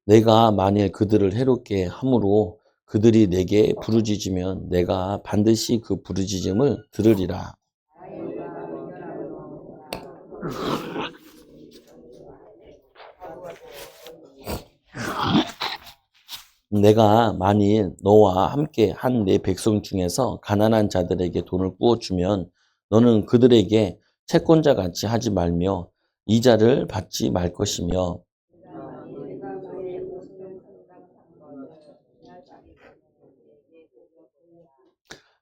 내가 만일 그들을 해롭게 함으로 그들이 내게 부르짖으면 내가 반드시 그 부르짖음을 들으리라. 내가 만일 너와 함께 한 내 백성 중에서 가난한 자들에게 돈을 꾸어주면 너는 그들에게 채권자 같이 하지 말며 이자를 받지 말 것이며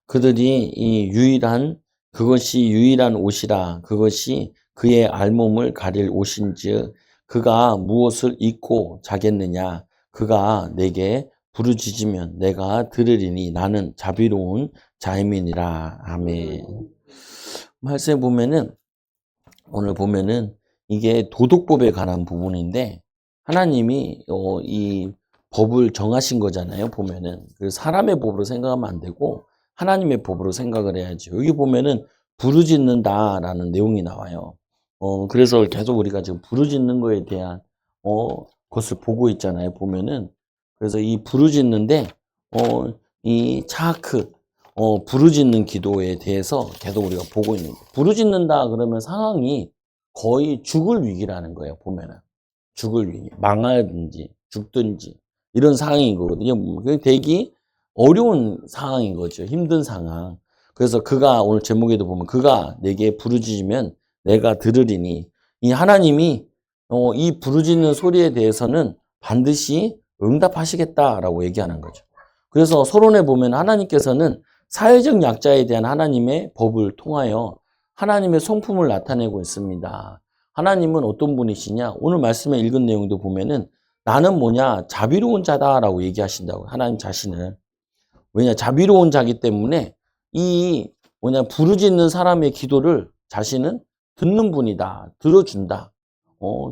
그들이 그것이 유일한 옷이라 그것이 그의 알몸을 가릴 옷인즉 그가 무엇을 입고 자겠느냐 그가 내게 부르짖으면 내가 들으리니 나는 자비로운 자임이니라. 아멘. 말씀에 보면은 오늘 보면은 이게 도덕법에 관한 부분인데 하나님이 이 법을 정하신 거잖아요. 보면은 그 사람의 법으로 생각하면 안 되고 하나님의 법으로 생각을 해야죠. 여기 보면은 부르짖는다라는 내용이 나와요. 그래서 계속 우리가 지금 부르짖는 거에 대한 것을 보고 있잖아요. 보면은 그래서 이 부르짖는데 이 차크 부르짖는 기도에 대해서 계속 우리가 보고 있는 거예요. 부르짖는다 그러면 상황이 거의 죽을 위기라는 거예요. 보면은 죽을 위기, 망하든지 죽든지 이런 상황인 거거든요. 되게 어려운 상황인 거죠. 힘든 상황. 그래서 그가 오늘 제목에도 보면 그가 내게 부르짖으면 내가 들으리니 이 하나님이 이 부르짖는 소리에 대해서는 반드시 응답하시겠다라고 얘기하는 거죠. 그래서 서론에 보면 하나님께서는 사회적 약자에 대한 하나님의 법을 통하여 하나님의 성품을 나타내고 있습니다. 하나님은 어떤 분이시냐? 오늘 말씀에 읽은 내용도 보면은 나는 뭐냐? 자비로운 자다라고 얘기하신다고. 하나님 자신을. 왜냐? 자비로운 자기 때문에 이 부르짖는 사람의 기도를 자신은 듣는 분이다. 들어준다.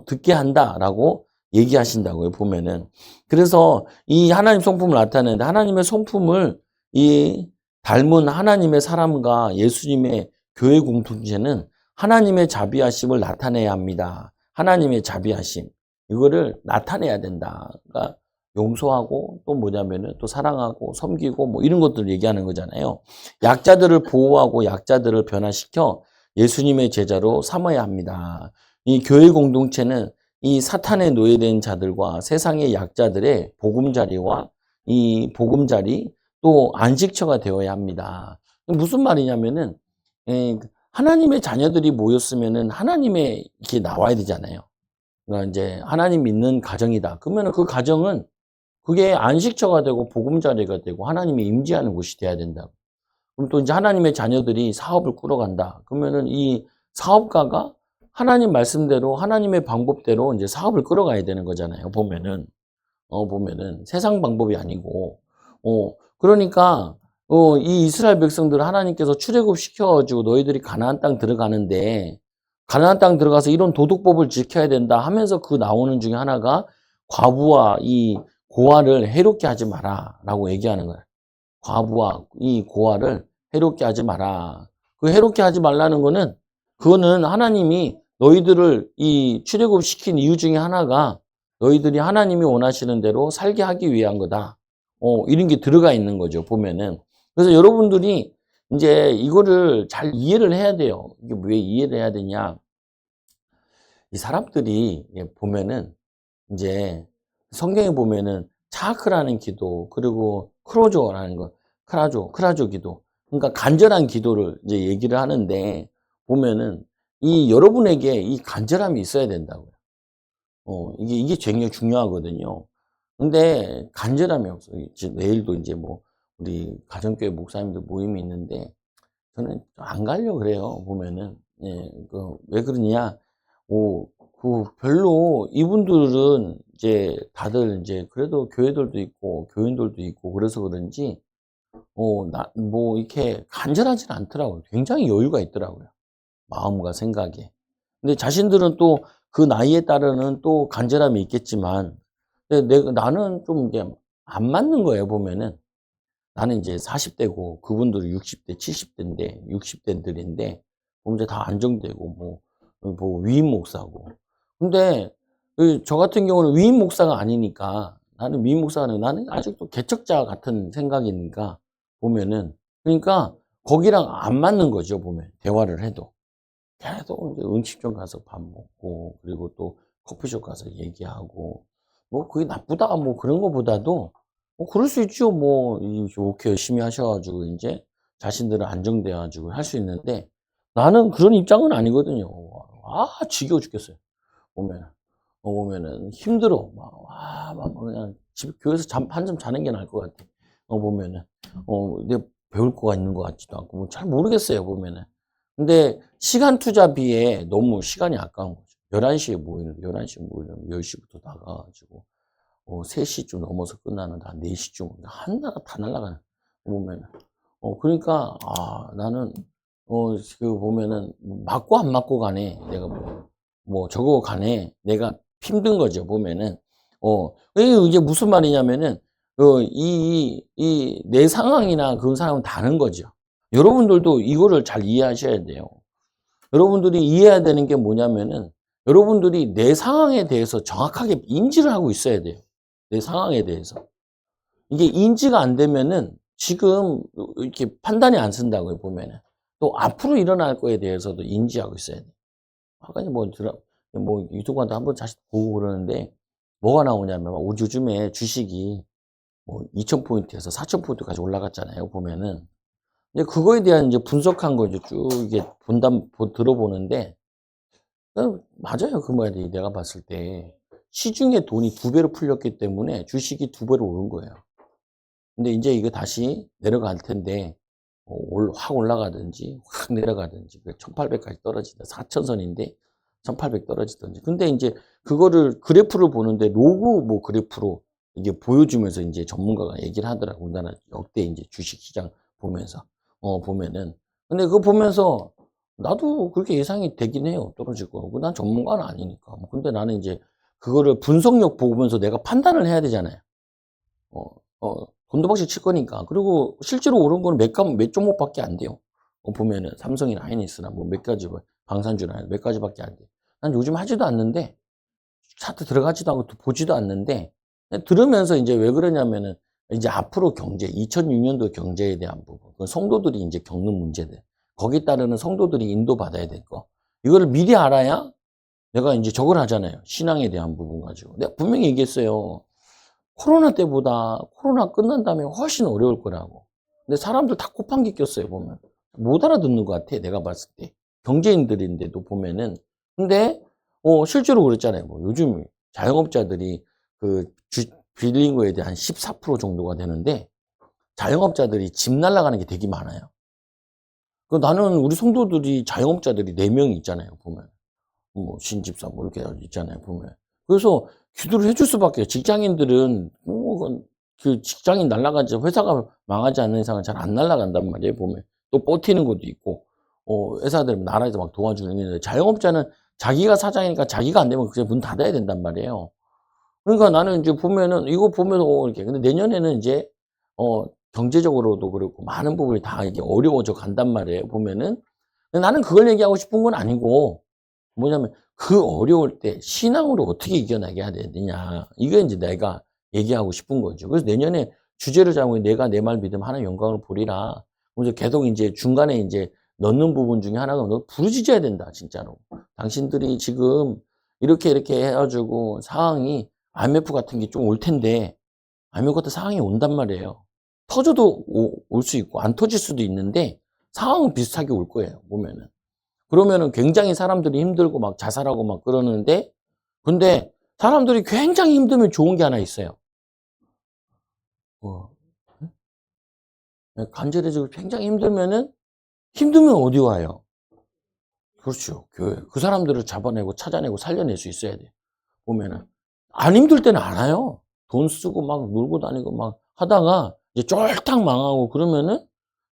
듣게 한다라고 얘기하신다고요. 보면은. 그래서 이 하나님 성품을 나타내는데 하나님의 성품을 이 닮은 하나님의 사람과 예수님의 교회 공동체는 하나님의 자비하심을 나타내야 합니다. 하나님의 자비하심. 이거를 나타내야 된다. 그러니까 용서하고 또 뭐냐면은 또 사랑하고 섬기고 뭐 이런 것들을 얘기하는 거잖아요. 약자들을 보호하고 약자들을 변화시켜 예수님의 제자로 삼아야 합니다. 이 교회 공동체는 이 사탄에 노예된 자들과 세상의 약자들의 보금자리와 이 보금자리 또 안식처가 되어야 합니다. 무슨 말이냐면은 하나님의 자녀들이 모였으면은 하나님의 이렇게 나와야 되잖아요. 그러니까 이제 하나님 믿는 가정이다. 그러면은 그 가정은 그게 안식처가 되고 보금자리가 되고 하나님이 임재하는 곳이 돼야 된다고. 그럼 또 이제 하나님의 자녀들이 사업을 꾸려간다. 그러면은 이 사업가가 하나님 말씀대로 하나님의 방법대로 이제 사업을 끌어가야 되는 거잖아요. 보면은 세상 방법이 아니고 그러니까 이 이스라엘 백성들을 하나님께서 출애굽 시켜가지고 너희들이 가나안 땅 들어가는데 가나안 땅 들어가서 이런 도덕법을 지켜야 된다 하면서 그 나오는 중에 하나가 과부와 이 고아를 해롭게 하지 마라라고 얘기하는 거예요. 과부와 이 고아를 해롭게 하지 마라. 그 해롭게 하지 말라는 거는 그거는 하나님이 너희들을 이 출애굽 시킨 이유 중에 하나가 너희들이 하나님이 원하시는 대로 살게 하기 위한 거다. 이런 게 들어가 있는 거죠, 보면은. 그래서 여러분들이 이제 이거를 잘 이해를 해야 돼요. 이게 왜 이해를 해야 되냐. 이 사람들이 보면은 이제 성경에 보면은 차크라는 기도 그리고 크로조라는 거 크라조 기도 그러니까 간절한 기도를 이제 얘기를 하는데 보면은 이 여러분에게 이 간절함이 있어야 된다고요. 이게 굉장히 중요하거든요. 근데 간절함이 없어요. 내일도 이제 뭐 우리 가정교회 목사님들 모임이 있는데 저는 안 가려고 그래요. 보면은 왜 그러냐? 별로 이분들은 이제 다들 이제 그래도 교회들도 있고 교인들도 있고 그래서 그런지 뭐 이렇게 간절하지는 않더라고요. 굉장히 여유가 있더라고요. 마음과 생각에. 근데 자신들은 또 그 나이에 따르는 또 간절함이 있겠지만 근데 나는 좀 이제 안 맞는 거예요, 보면은. 나는 이제 40대고 그분들은 60대, 70대인데 60대들인데 보면 이제 다 안정되고 뭐 위임 목사고. 근데 저 같은 경우는 위임 목사가 아니니까, 나는 위임 목사가 아니고 나는 아직도 개척자 같은 생각이니까, 보면은. 그러니까, 거기랑 안 맞는 거죠, 보면. 대화를 해도. 계속 이제 음식점 가서 밥 먹고, 그리고 또 커피숍 가서 얘기하고, 뭐, 그게 나쁘다, 뭐, 그런 거보다도, 뭐, 그럴 수 있죠. 뭐, 이렇게 열심히 하셔가지고, 이제, 자신들은 안정돼가지고 할 수 있는데, 나는 그런 입장은 아니거든요. 지겨워 죽겠어요. 보면. 보면은 힘들어. 막 그냥 교회에서 한잠 자는 게 나을 것 같아. 보면은. 내가 배울 거가 있는 것 같지도 않고, 뭐 잘 모르겠어요, 보면은. 근데 시간 투자비에 너무 시간이 아까운 거죠. 11시에 모이는데, 11시에 모이려면 10시부터 나가가지고, 3시쯤 넘어서 끝나는데, 한 4시쯤, 하나가 다 날아가는, 보면은. 그러니까, 나는, 보면은, 맞고 안 맞고 간에, 내가 저거 간에, 내가 힘든 거죠, 보면은. 이게 무슨 말이냐면은, 내 상황이나 그런 사람은 다른 거죠. 여러분들도 이거를 잘 이해하셔야 돼요. 여러분들이 이해해야 되는 게 뭐냐면은, 여러분들이 내 상황에 대해서 정확하게 인지를 하고 있어야 돼요. 내 상황에 대해서. 이게 인지가 안 되면은, 지금 이렇게 판단이 안 쓴다고요, 보면은. 또 앞으로 일어날 거에 대해서도 인지하고 있어야 돼요. 아까 유튜브한테 한번 다시 보고 그러는데, 뭐가 나오냐면, 요즘에 주식이 2,000포인트에서 4,000포인트까지 올라갔잖아요, 보면은. 이제 그거에 대한 이제 분석한 거 이제 쭉 이게 들어보는데, 맞아요. 그 말이 내가 봤을 때. 시중에 돈이 2배로 풀렸기 때문에 주식이 2배로 오른 거예요. 근데 이제 이거 다시 내려갈 텐데, 확 올라가든지, 확 내려가든지, 1800까지 떨어진다. 4천선인데, 1800 떨어지든지. 근데 이제 그거를 그래프를 보는데, 로그 그래프로 이게 보여주면서 이제 전문가가 얘기를 하더라고. 우리나라 역대 이제 주식 시장 보면서. 보면은. 근데 그거 보면서, 나도 그렇게 예상이 되긴 해요. 떨어질 거고. 난 전문가는 아니니까. 근데 나는 이제 그거를 분석력 보면서 내가 판단을 해야 되잖아요. 곤두박질 칠 거니까. 그리고 실제로 오른 거는 몇 종목밖에 안 돼요. 보면은 삼성이나 하이닉스나 몇 가지, 방산주나 몇 가지밖에 안 돼요. 난 요즘 하지도 않는데, 차트 들어가지도 않고 보지도 않는데, 들으면서 이제 왜 그러냐면은, 이제 앞으로 2006년도 경제에 대한 부분, 그 성도들이 이제 겪는 문제들, 거기에 따르는 성도들이 인도받아야 될 거, 이거를 미리 알아야 내가 이제 저걸 하잖아요. 신앙에 대한 부분 가지고. 내가 분명히 얘기했어요. 코로나 때보다 코로나 끝난 다음에 훨씬 어려울 거라고. 근데 사람들 다 코판기 꼈어요, 보면. 못 알아듣는 것 같아, 내가 봤을 때. 경제인들인데도 보면은. 근데, 실제로 그랬잖아요. 요즘 자영업자들이 빌린 거에 대한 14% 정도가 되는데, 자영업자들이 집 날라가는 게 되게 많아요. 나는 우리 성도들이 자영업자들이 4명이 있잖아요, 보면. 신집사 이렇게 있잖아요, 보면. 그래서 기도를 해줄 수밖에. 직장인들은 그 직장인 날아가지, 회사가 망하지 않는 이상은 잘 안 날아간단 말이에요, 보면. 또 버티는 것도 있고, 회사들 나라에서 막 도와주는 게 있는데, 자영업자는 자기가 사장이니까 자기가 안 되면 그냥 문 닫아야 된단 말이에요. 그러니까 나는 이제 보면은 이거 보면서 이렇게. 근데 내년에는 이제 경제적으로도 그렇고 많은 부분이 다 이게 어려워져 간단 말이에요, 보면은. 근데 나는 그걸 얘기하고 싶은 건 아니고, 뭐냐면 그 어려울 때 신앙으로 어떻게 이겨나가야 되느냐. 이게 이제 내가 얘기하고 싶은 거죠. 그래서 내년에 주제를 잡고 내가 내 말 믿음 하나님 영광을 보리라. 그래서 계속 이제 중간에 이제 넣는 부분 중에 하나가 너 부르짖어야 된다, 진짜로. 당신들이 지금 이렇게 해가지고 상황이 IMF 같은 게 좀 올 텐데, IMF 같은 상황이 온단 말이에요. 터져도 올 수 있고 안 터질 수도 있는데 상황은 비슷하게 올 거예요, 보면은. 그러면은 굉장히 사람들이 힘들고 막 자살하고 막 그러는데, 근데 사람들이 굉장히 힘들면 좋은 게 하나 있어요. 간절해지고 굉장히 힘들면 어디 와요? 그렇죠. 교회. 그 사람들을 잡아내고 찾아내고 살려낼 수 있어야 돼요. 보면은. 안 힘들 때는 안 와요. 돈 쓰고 막 놀고 다니고 막 하다가 이제 쫄딱 망하고 그러면은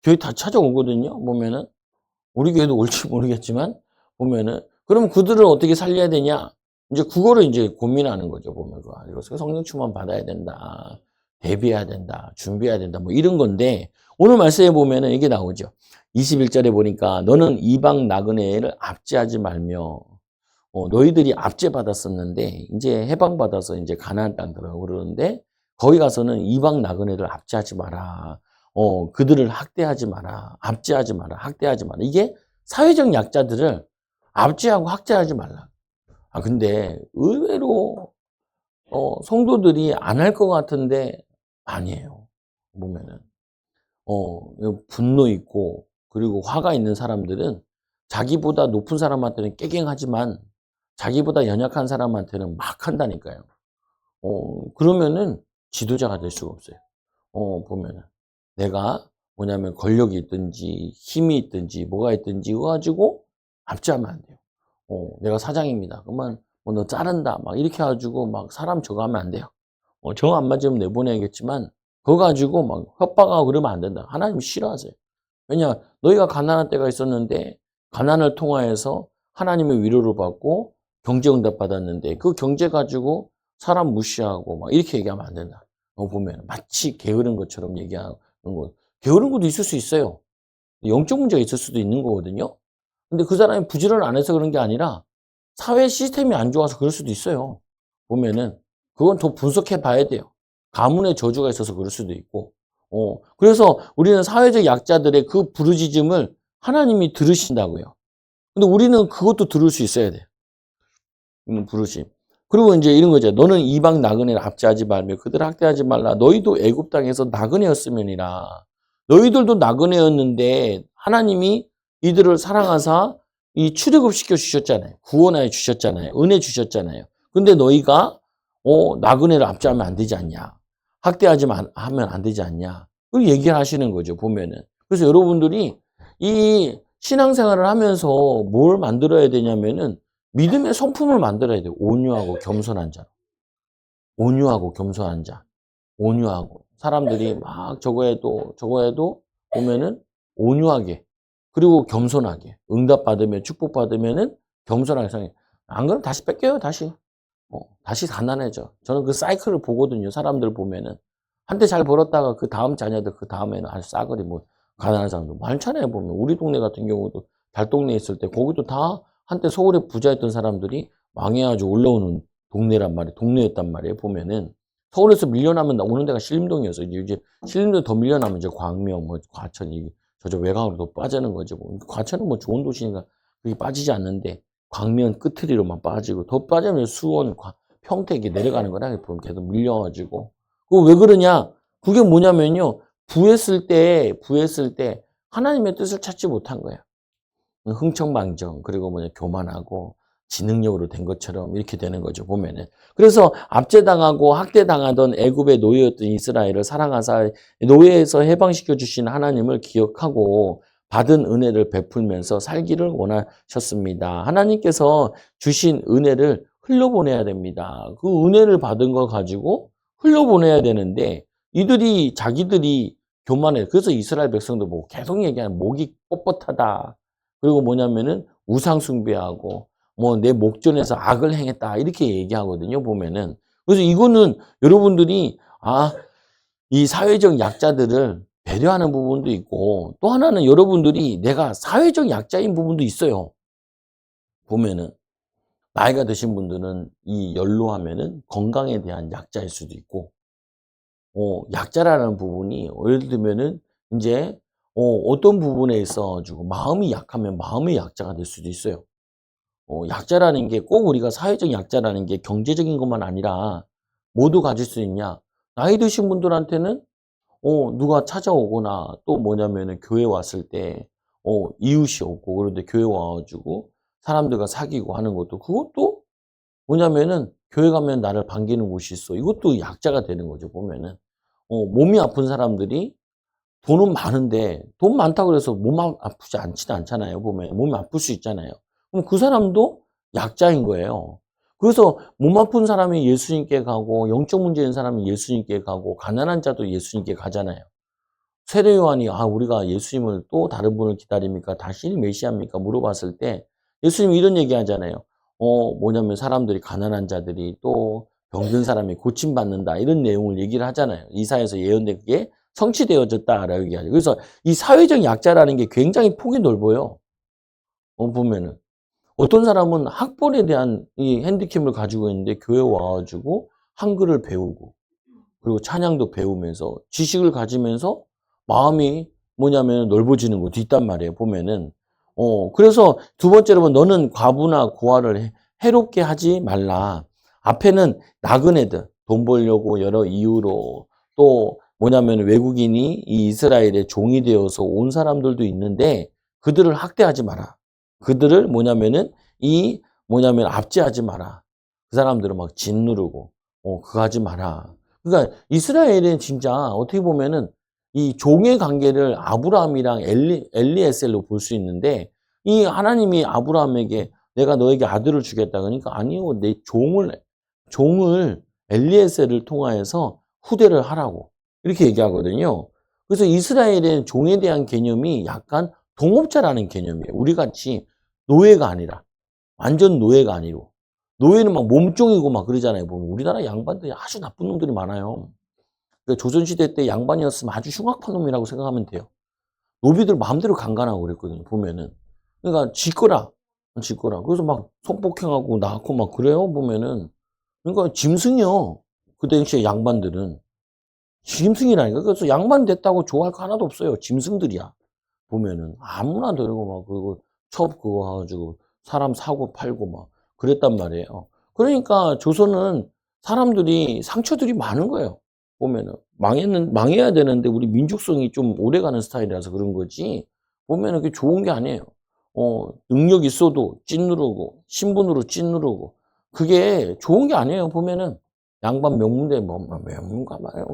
교회 다 찾아오거든요. 보면은. 우리 교회도 올지 모르겠지만, 보면은. 그럼 그들을 어떻게 살려야 되냐? 이제 그거를 이제 고민하는 거죠, 보면. 이거 성령 충만 받아야 된다. 대비해야 된다. 준비해야 된다. 이런 건데, 오늘 말씀에 보면은 이게 나오죠. 21절에 보니까, 너는 이방 나그네를 압제하지 말며, 너희들이 압제받았었는데 이제 해방받아서 이제 가나안 땅 들어가고 그러는데 거기 가서는 이방 나그네들 압제하지 마라. 그들을 학대하지 마라. 압제하지 마라. 학대하지 마라. 이게 사회적 약자들을 압제하고 학대하지 말라. 근데 의외로 성도들이 안 할 것 같은데 아니에요. 보면은 분노 있고 그리고 화가 있는 사람들은 자기보다 높은 사람한테는 깨갱하지만 자기보다 연약한 사람한테는 막 한다니까요. 그러면은 지도자가 될 수가 없어요. 보면은 내가 뭐냐면 권력이 있든지 힘이 있든지 뭐가 있든지 그거 가지고 압제하면 안 돼요. 내가 사장입니다. 그러면 너 자른다 막 이렇게 해가지고 막 사람 저거 하면 안 돼요. 정 안 맞으면 내보내야겠지만 그거 가지고 막 협박하고 그러면 안 된다. 하나님이 싫어하세요. 왜냐 너희가 가난한 때가 있었는데 가난을 통하여서 하나님의 위로를 받고 경제응답 받았는데 그 경제 가지고 사람 무시하고 막 이렇게 얘기하면 안 된다. 보면 마치 게으른 것처럼 얘기하는 거. 게으른 것도 있을 수 있어요. 영적 문제가 있을 수도 있는 거거든요. 근데 그 사람이 부지런을 안 해서 그런 게 아니라 사회 시스템이 안 좋아서 그럴 수도 있어요. 보면은 그건 더 분석해 봐야 돼요. 가문의 저주가 있어서 그럴 수도 있고. 그래서 우리는 사회적 약자들의 그 부르짖음을 하나님이 들으신다고요. 근데 우리는 그것도 들을 수 있어야 돼요. 부르심. 그리고 이제 이런 거죠. 너는 이방 나그네를 압제하지 말며 그들을 학대하지 말라. 너희도 애굽 땅에서 나그네였으면이라. 너희들도 나그네였는데 하나님이 이들을 사랑하사 이 출애굽 시켜 주셨잖아요. 구원하여 주셨잖아요. 은혜 주셨잖아요. 근데 너희가 나그네를 압제하면 안 되지 않냐. 학대하지 하면 안 되지 않냐. 그걸 얘기를 하시는 거죠. 보면은. 그래서 여러분들이 이 신앙생활을 하면서 뭘 만들어야 되냐면은 믿음의 성품을 만들어야 돼요. 온유하고 겸손한 자. 온유하고 겸손한 자. 온유하고. 사람들이 막 저거 해도 보면은 온유하게. 그리고 겸손하게. 응답받으면, 축복받으면은 겸손하게 생각해. 안 그러면 다시 뺏겨요, 다시. 다시 가난해져. 저는 그 사이클을 보거든요. 사람들 보면은. 한때 잘 벌었다가 그 다음 자녀들 그 다음에는 아주 싸그리 뭐 가난한 사람들 많잖아요, 보면. 우리 동네 같은 경우도 달동네에 있을 때 거기도 다 한때 서울에 부자였던 사람들이 망해가지고 올라오는 동네란 말이에요. 동네였단 말이에요. 보면은 서울에서 밀려나면 오는 데가 신림동이어서 이제 신림동 더 밀려나면 이제 광명, 뭐 과천 저저 외곽으로 더 빠지는 거죠. 과천은 뭐 좋은 도시니까 그게 빠지지 않는데 광명 끝트리로만 빠지고 더 빠지면 수원, 평택에 내려가는 거라 계속 밀려가지고 그거 왜 그러냐? 그게 뭐냐면요. 부했을 때 하나님의 뜻을 찾지 못한 거야. 흥청망청 그리고 교만하고 지능력으로 된 것처럼 이렇게 되는 거죠. 보면은. 그래서 압제당하고 학대당하던 애굽의 노예였던 이스라엘을 사랑하사 노예에서 해방시켜 주신 하나님을 기억하고 받은 은혜를 베풀면서 살기를 원하셨습니다. 하나님께서 주신 은혜를 흘려보내야 됩니다. 그 은혜를 받은 걸 가지고 흘려보내야 되는데 자기들이 교만해. 그래서 이스라엘 백성들 보고 계속 얘기하는 목이 뻣뻣하다. 그리고 뭐냐면은 우상 숭배하고 뭐 내 목전에서 악을 행했다 이렇게 얘기하거든요. 보면은. 그래서 이거는 여러분들이 이 사회적 약자들을 배려하는 부분도 있고 또 하나는 여러분들이 내가 사회적 약자인 부분도 있어요. 보면은 나이가 드신 분들은 이 연로하면은 건강에 대한 약자일 수도 있고 약자라는 부분이 예를 들면은 이제 어떤 부분에 있어가지고 마음이 약하면 마음의 약자가 될 수도 있어요. 약자라는 게 꼭 우리가 사회적 약자라는 게 경제적인 것만 아니라 모두 가질 수 있냐. 나이 드신 분들한테는 누가 찾아오거나 또 뭐냐면은 교회 왔을 때 이웃이 없고 그런데 교회 와가지고 사람들과 사귀고 하는 것도 그것도 뭐냐면은 교회 가면 나를 반기는 곳이 있어. 이것도 약자가 되는 거죠. 보면은 몸이 아픈 사람들이 돈은 많은데 돈 많다고 그래서 몸 아프지 않지는 않잖아요. 보면 몸이 아플 수 있잖아요. 그럼 그 사람도 약자인 거예요. 그래서 몸 아픈 사람이 예수님께 가고 영적 문제 있는 사람이 예수님께 가고 가난한 자도 예수님께 가잖아요. 세례 요한이 우리가 예수님을 또 다른 분을 기다립니까? 다시 메시아입니까? 물어봤을 때 예수님이 이런 얘기 하잖아요. 뭐냐면 사람들이 가난한 자들이 또 병든 사람이 고침받는다 이런 내용을 얘기를 하잖아요. 이사야에서 예언된 그게 성취되어졌다라고 얘기하죠. 그래서 이 사회적 약자라는 게 굉장히 폭이 넓어요. 보면은 어떤 사람은 학벌에 대한 이 핸디캡을 가지고 있는데 교회 와가지고 한글을 배우고 그리고 찬양도 배우면서 지식을 가지면서 마음이 뭐냐면 넓어지는 거 있단 말이에요. 보면은 그래서 두 번째로 보면 너는 과부나 고아를 해롭게 하지 말라. 앞에는 나그네들 돈 벌려고 여러 이유로 또 뭐냐면 외국인이 이 이스라엘의 종이 되어서 온 사람들도 있는데 그들을 학대하지 마라. 그들을 뭐냐면 압제하지 마라. 그 사람들은 막 짓누르고 그거 하지 마라. 그러니까 이스라엘은 진짜 어떻게 보면은 이 종의 관계를 아브라함이랑 엘리에셀로 볼 수 있는데 이 하나님이 아브라함에게 내가 너에게 아들을 주겠다 그러니까 아니요 내 종을 엘리에셀을 통하여서 후대를 하라고 이렇게 얘기하거든요. 그래서 이스라엘의 종에 대한 개념이 약간 동업자라는 개념이에요. 우리 같이 노예가 아니라 완전 노예가 아니고 노예는 막 몸종이고 막 그러잖아요. 보면 우리나라 양반들이 아주 나쁜 놈들이 많아요. 그러니까 조선시대 때 양반이었으면 아주 흉악한 놈이라고 생각하면 돼요. 노비들 마음대로 강간하고 그랬거든요. 보면은. 그러니까 짓거라. 그래서 막 성폭행하고 낳고 막 그래요. 보면은. 그러니까 짐승이요. 그 당시에 양반들은. 짐승이라니까. 그래서 양반 됐다고 좋아할 거 하나도 없어요. 짐승들이야. 보면은. 아무나 데리고 막, 그리고 첩 그거 해가지고 사람 사고 팔고 막 그랬단 말이에요. 그러니까 조선은 사람들이 상처들이 많은 거예요. 보면은. 망해야 되는데 우리 민족성이 좀 오래가는 스타일이라서 그런 거지. 보면은 그게 좋은 게 아니에요. 능력 있어도 찐누르고, 신분으로 찐누르고. 그게 좋은 게 아니에요. 보면은. 양반 명문대 명문가 말이에요.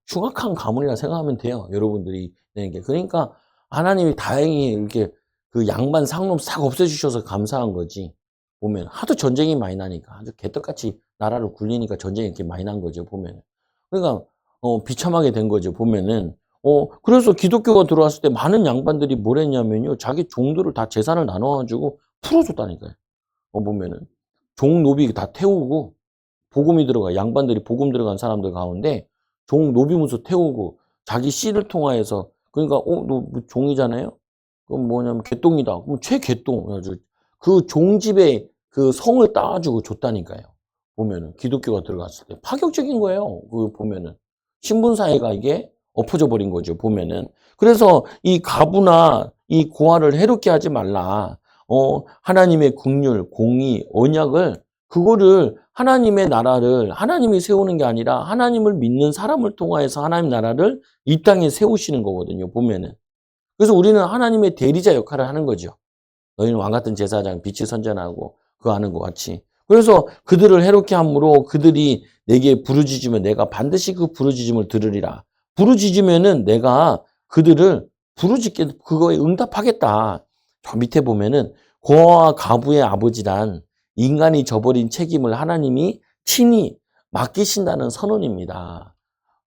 흉악한 가문이라 생각하면 돼요. 여러분들이 되는 게. 그러니까 하나님이 다행히 이렇게 그 양반 상놈 싹 없애주셔서 감사한 거지. 보면 하도 전쟁이 많이 나니까 아주 개떡같이 나라를 굴리니까 전쟁이 이렇게 많이 난 거죠. 보면. 그러니까 비참하게 된 거죠. 보면은. 그래서 기독교가 들어왔을 때 많은 양반들이 뭘 했냐면요. 자기 종들을 다 재산을 나눠가지고 풀어줬다니까요. 보면은. 종 노비 다 태우고 복음이 들어가 양반들이 복음 들어간 사람들 가운데 종 노비무소 태우고 자기 씨를 통하여서 그러니까 너 종이잖아요. 그럼 뭐냐면 개똥이다. 그럼 최개똥. 그 종집에 그 성을 따가지고 줬다니까요. 보면은 기독교가 들어갔을 때 파격적인 거예요. 그 보면은 신분 사회가 이게 엎어져 버린 거죠. 보면은 그래서 이 가부나 이 고아를 해롭게 하지 말라. 하나님의 긍휼, 공의, 언약을 그거를 하나님의 나라를 하나님이 세우는 게 아니라 하나님을 믿는 사람을 통하여서 하나님 나라를 이 땅에 세우시는 거거든요. 보면은. 그래서 우리는 하나님의 대리자 역할을 하는 거죠. 너희는 왕같은 제사장 빛이 선전하고 그거 하는 것 같이. 그래서 그들을 해롭게 함으로 그들이 내게 부르짖으면 내가 반드시 그 부르짖음을 들으리라. 부르짖으면은 내가 그들을 부르짖게 그거에 응답하겠다. 저 밑에 보면은 고아와 가부의 아버지란 인간이 저버린 책임을 하나님이 친히 맡기신다는 선언입니다.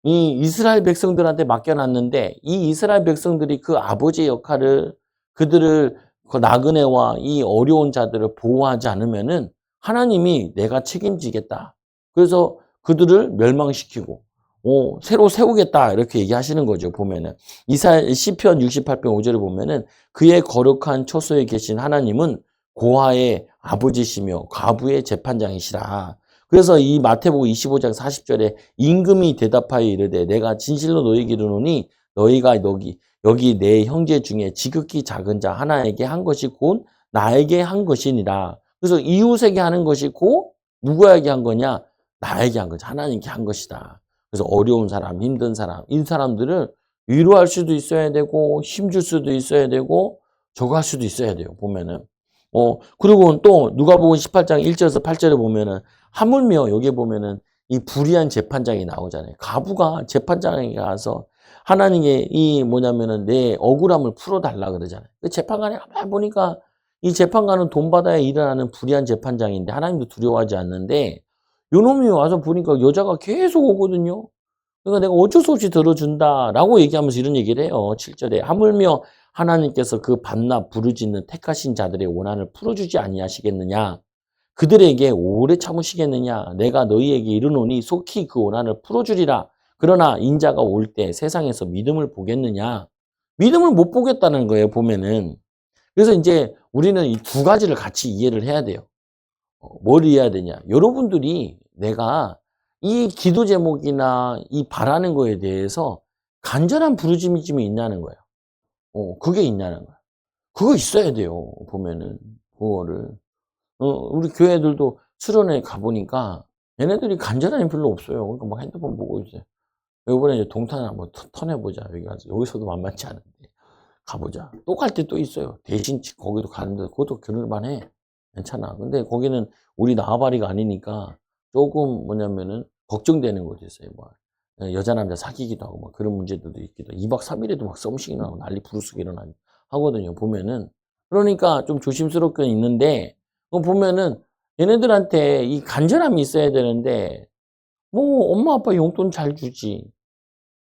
이 이스라엘 백성들한테 맡겨놨는데 이 이스라엘 백성들이 그 아버지의 역할을 그들을 그 나그네와 이 어려운 자들을 보호하지 않으면은 하나님이 내가 책임지겠다. 그래서 그들을 멸망시키고 새로 세우겠다 이렇게 얘기하시는 거죠. 보면은 시편 68편 5절에 보면은 그의 거룩한 처소에 계신 하나님은 고아의 아버지시며 과부의 재판장이시라. 그래서 이 마태복음 25장 40절에 임금이 대답하여 이르되 내가 진실로 너희에게 이르노니 너희가 여기 내 형제 중에 지극히 작은 자 하나에게 한 것이 곧 나에게 한 것이니라. 그래서 이웃에게 하는 것이 곧 누구에게 한 거냐? 나에게 한 거지. 하나님께 한 것이다. 그래서 어려운 사람, 힘든 사람, 이 사람들을 위로할 수도 있어야 되고 힘줄 수도 있어야 되고 저거 할 수도 있어야 돼요. 보면은. 그리고 또 누가복음 18장 1절에서 8절에 보면은 하물며 여기에 보면은 이 불의한 재판장이 나오잖아요. 가부가 재판장에 가서 하나님의 이 뭐냐면은 내 억울함을 풀어달라 그러잖아요. 그 재판관이 가만 보니까 이 재판관은 돈 받아야 일어나는 불의한 재판장인데 하나님도 두려워하지 않는데 요놈이 와서 보니까 여자가 계속 오거든요. 그러니까 내가 어쩔 수 없이 들어준다라고 얘기하면서 이런 얘기를 해요. 7절에 하물며 하나님께서 그 밤낮 부르짖는 택하신 자들의 원한을 풀어주지 아니하시겠느냐. 그들에게 오래 참으시겠느냐. 내가 너희에게 이르노니 속히 그 원한을 풀어주리라. 그러나 인자가 올 때 세상에서 믿음을 보겠느냐. 믿음을 못 보겠다는 거예요. 보면은. 그래서 이제 우리는 이 두 가지를 같이 이해를 해야 돼요. 뭘 이해해야 되냐. 여러분들이 내가 이 기도 제목이나 이 바라는 거에 대해서 간절한 부르짖음이 있냐는 거예요. 그게 있냐는 거예요. 그거 있어야 돼요. 보면은 그거를. 우리 교회들도 수련회 가보니까 얘네들이 간절함이 별로 없어요. 그러니까 막 핸드폰 보고 있어요. 이번에 이제 동탄 한번 턴해보자. 여기 가서. 여기서도 만만치 않은데. 가보자. 또 갈 때 또 있어요. 대신 거기도 가는데 그것도 그럴만 해. 괜찮아. 근데 거기는 우리 나와바리가 아니니까 조금 뭐냐면은 걱정되는 것도 있어요. 뭐 여자 남자 사귀기도 하고 막 그런 문제들도 있기도 하고 2박 3일에도 막 썸씽이 나고 난리 부르스고 일어나고 하거든요. 보면은. 그러니까 좀 조심스럽게 있는데 그거 보면은 얘네들한테 이 간절함이 있어야 되는데 뭐 엄마 아빠 용돈 잘 주지.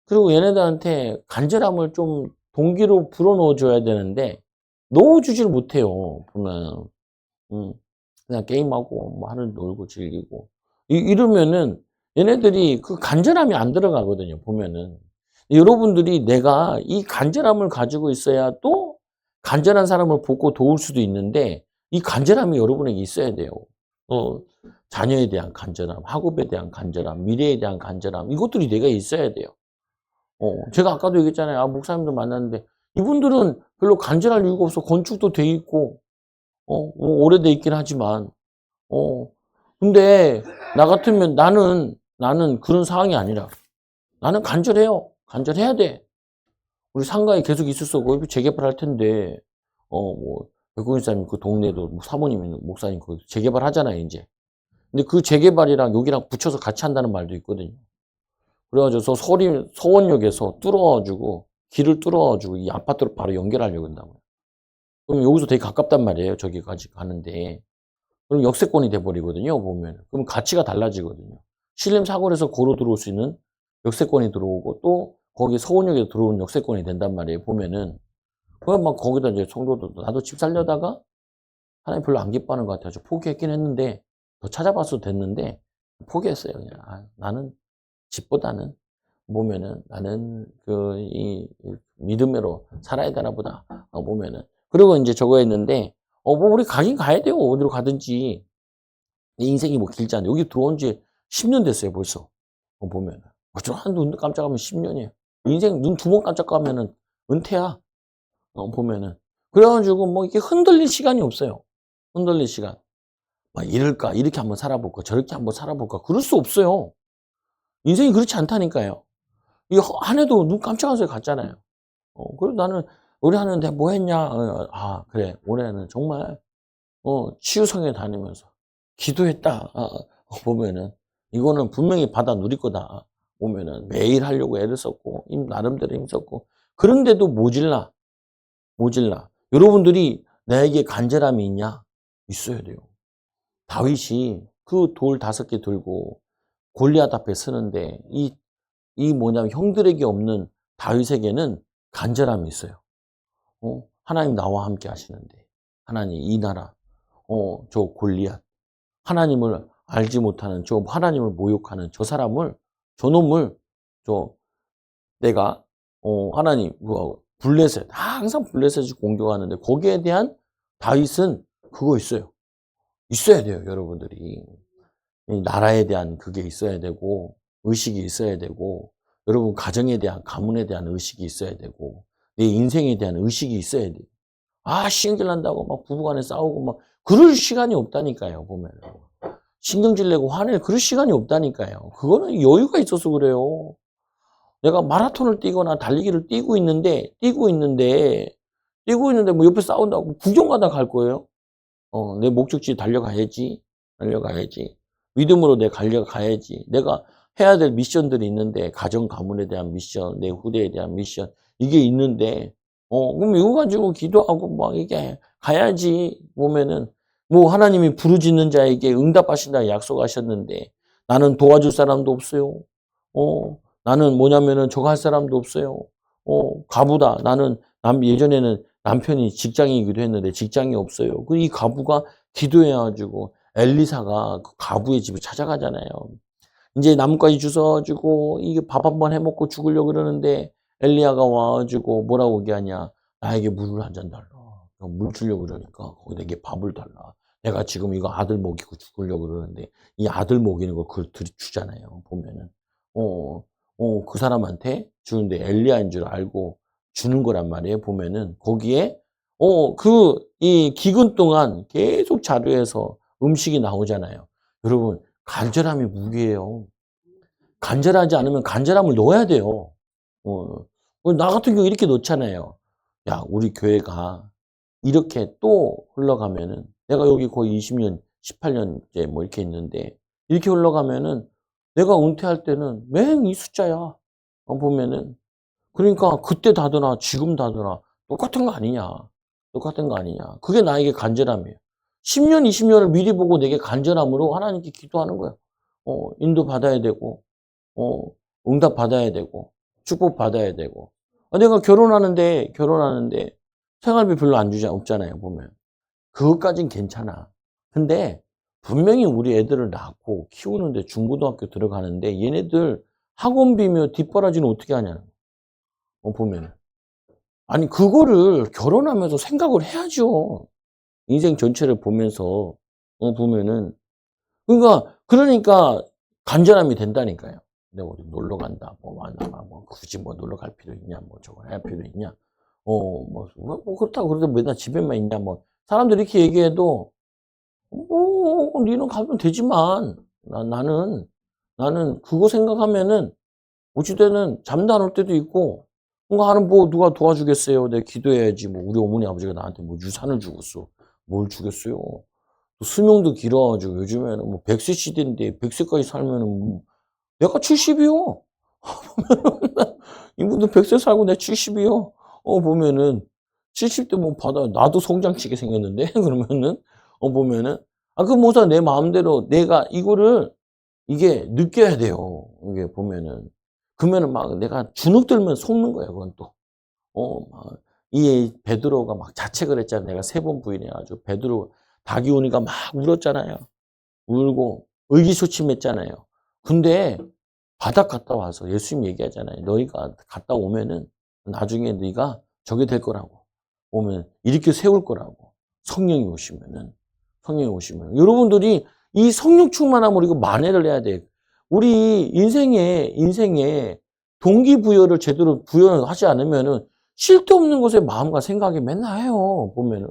그리고 얘네들한테 간절함을 좀 동기로 불어넣어 줘야 되는데 넣어주지를 못해요. 보면 그냥 게임하고 뭐 하늘 놀고 즐기고 이러면은 얘네들이 그 간절함이 안 들어가거든요. 보면은 여러분들이 내가 이 간절함을 가지고 있어야 또 간절한 사람을 돕고 도울 수도 있는데 이 간절함이 여러분에게 있어야 돼요. 자녀에 대한 간절함, 학업에 대한 간절함, 미래에 대한 간절함 이것들이 내가 있어야 돼요. 제가 아까도 얘기했잖아요. 목사님들 만났는데 이분들은 별로 간절할 이유가 없어. 건축도 돼 있고 오래돼 있긴 하지만 근데 나 같으면 나는 그런 상황이 아니라 나는 간절해요. 간절해야 돼. 우리 상가에 계속 있었어. 거기 재개발할 텐데 뭐 백고인사님 그 동네도 뭐 사모님 목사님 그 재개발 하잖아요 이제. 근데 그 재개발이랑 여기랑 붙여서 같이 한다는 말도 있거든요. 그래가지고 서원역에서 뚫어가지고 길을 뚫어가지고 이 아파트로 바로 연결하려고 한다고요. 그럼 여기서 되게 가깝단 말이에요. 저기까지 가는데. 그럼 역세권이 돼버리거든요. 보면. 그럼 가치가 달라지거든요. 신림 사거리에서 고로 들어올 수 있는 역세권이 들어오고 또 거기 서원역에 들어오는 역세권이 된단 말이에요. 보면은. 그럼 막 거기다 이제 성도도 나도 집 살려다가 하나님 별로 안 기뻐하는 것 같아서 포기했긴 했는데 더 찾아봤어도 됐는데 포기했어요. 그냥 나는 집보다는 보면은 나는 이 믿음으로 살아야 되나 보다. 보면은. 그리고 이제 저거 했는데, 뭐 우리 가긴 가야 돼요. 어디로 가든지. 인생이 뭐 길지 않아요. 여기 들어온 지 10년 됐어요, 벌써. 보면은. 눈 깜짝하면 10년이에요. 인생 눈 두 번 깜짝하면은 은퇴야. 보면은. 그래가지고 뭐 이렇게 흔들릴 시간이 없어요. 흔들릴 시간. 막 이럴까, 이렇게 한번 살아볼까, 저렇게 한번 살아볼까. 그럴 수 없어요. 인생이 그렇지 않다니까요. 이 한 해도 눈 깜짝한 사이 갔잖아요. 그래서 나는 우리 하는데 뭐 했냐? 그래. 올해는 정말 치유성에 다니면서 기도했다. 보면은 이거는 분명히 받아 누릴 거다. 보면은 매일 하려고 애를 썼고 나름대로 힘썼고 그런데도 모질라. 여러분들이 나에게 간절함이 있냐? 있어야 돼요. 다윗이 그 돌 5개 들고 골리앗 앞에 서는데 이 뭐냐면 형들에게 없는 다윗에게는 간절함이 있어요. 하나님 나와 함께 하시는데 하나님 이 나라 저 골리앗 하나님을 알지 못하는 저 하나님을 모욕하는 저 사람을 저놈을 저 내가 하나님 블레셋 항상 블레셋을 공격하는데 거기에 대한 다윗은 그거 있어야 돼요 여러분들이 이 나라에 대한 그게 있어야 되고 의식이 있어야 되고 여러분 가정에 대한 가문에 대한 의식이 있어야 되고 내 인생에 대한 의식이 있어야 돼요. 신경질 난다고 막 부부간에 싸우고 막 그럴 시간이 없다니까요. 보면 신경질 내고 화낼 그럴 시간이 없다니까요. 그거는 여유가 있어서 그래요. 내가 마라톤을 뛰거나 달리기를 뛰고 있는데 뭐 옆에 싸운다고 구경 가다 갈 거예요. 내 목적지 달려가야지. 믿음으로 내 달려가야지. 내가 해야 될 미션들이 있는데 가정 가문에 대한 미션, 내 후대에 대한 미션 이게 있는데 그럼 이거 가지고 기도하고 막 이게 가야지. 보면은 뭐 하나님이 부르짖는 자에게 응답하신다 약속하셨는데 나는 도와줄 사람도 없어요. 나는 뭐냐면은 저거 할 사람도 없어요. 가부다. 나는 예전에는 남편이 직장이기도 했는데 직장이 없어요. 이 가부가 기도해가지고 엘리사가 그 가부의 집을 찾아가잖아요. 이제 나뭇가지 주워가지고 이게 밥 한번 해먹고 죽으려고 그러는데 엘리야가 와가지고 뭐라고 얘기하냐. 나에게 물을 한 잔 달라. 물 주려고 그러니까 거기다 이게 밥을 달라. 내가 지금 이거 아들 먹이고 죽으려고 그러는데 이 아들 먹이는 걸 그걸 주잖아요. 보면은. 그 사람한테 주는데 엘리야인 줄 알고 주는 거란 말이에요. 보면은 거기에 이 기근 동안 계속 자료에서 음식이 나오잖아요. 여러분 간절함이 무기예요. 간절하지 않으면 간절함을 넣어야 돼요. 나 같은 경우 이렇게 놓잖아요. 야, 우리 교회가 이렇게 또 흘러가면은 내가 여기 거의 20년, 18년째 뭐 이렇게 있는데 이렇게 흘러가면은 내가 은퇴할 때는 맨 이 숫자야. 보면은 그러니까 그때 다더나 지금 다더나 똑같은 거 아니냐. 똑같은 거 아니냐. 그게 나에게 간절함이에요. 10년, 20년을 미리 보고 내게 간절함으로 하나님께 기도하는 거예요. 인도 받아야 되고 어, 응답 받아야 되고, 축복 받아야 되고. 내가 결혼하는데 생활비 별로 안 없잖아요, 보면. 그것까진 괜찮아. 근데 분명히 우리 애들을 낳고 키우는데 중고등학교 들어가는데 얘네들 학원비며 뒷바라지는 어떻게 하냐는 거. 보면. 아니, 그거를 결혼하면서 생각을 해야죠. 인생 전체를 보면서, 보면은. 그러니까 간절함이 된다니까요. 내가 어디 놀러 간다. 뭐 굳이 뭐 놀러 갈 필요 있냐. 뭐 저거 할 필요 있냐. 그렇다고 그래도 맨날 집에만 있냐. 뭐 사람들이 이렇게 얘기해도 니는 가면 되지만 나는 그거 생각하면은 어찌되는 잠도 안 올 때도 있고 뭔가 하는 뭐 누가 도와주겠어요. 내가 기도해야지. 뭐 우리 어머니 아버지가 나한테 뭐 유산을 주겠어. 뭘 주겠어요. 수명도 길어가지고 요즘에는 뭐 100세 시대인데 100세까지 살면은 내가 70이요. 이분도 100세 살고 내가 70이요. 보면은 70대 뭐 받아 나도 송장치게 생겼는데 그러면은 보면은 그 뭐사 내 마음대로 내가 이거를 이게 느껴야 돼요. 이게 보면은 그러면은 막 내가 주눅들면 속는 거야. 그건 또. 이 베드로가 막 자책을 했잖아. 내가 3번 부인해가지고 베드로 닭이 오니까 막 울었잖아요. 울고 의기소침했잖아요. 근데 바닥 갔다 와서 예수님 얘기하잖아요. 너희가 갔다 오면은 나중에 너희가 저게 될 거라고. 오면 일으켜 세울 거라고. 성령이 오시면은. 여러분들이 이 성령 충만함을 우리가 만회를 해야 돼. 우리 인생에 동기부여를 제대로 부여하지 않으면은 쓸데없는 것에 마음과 생각이 맨날 해요. 보면은.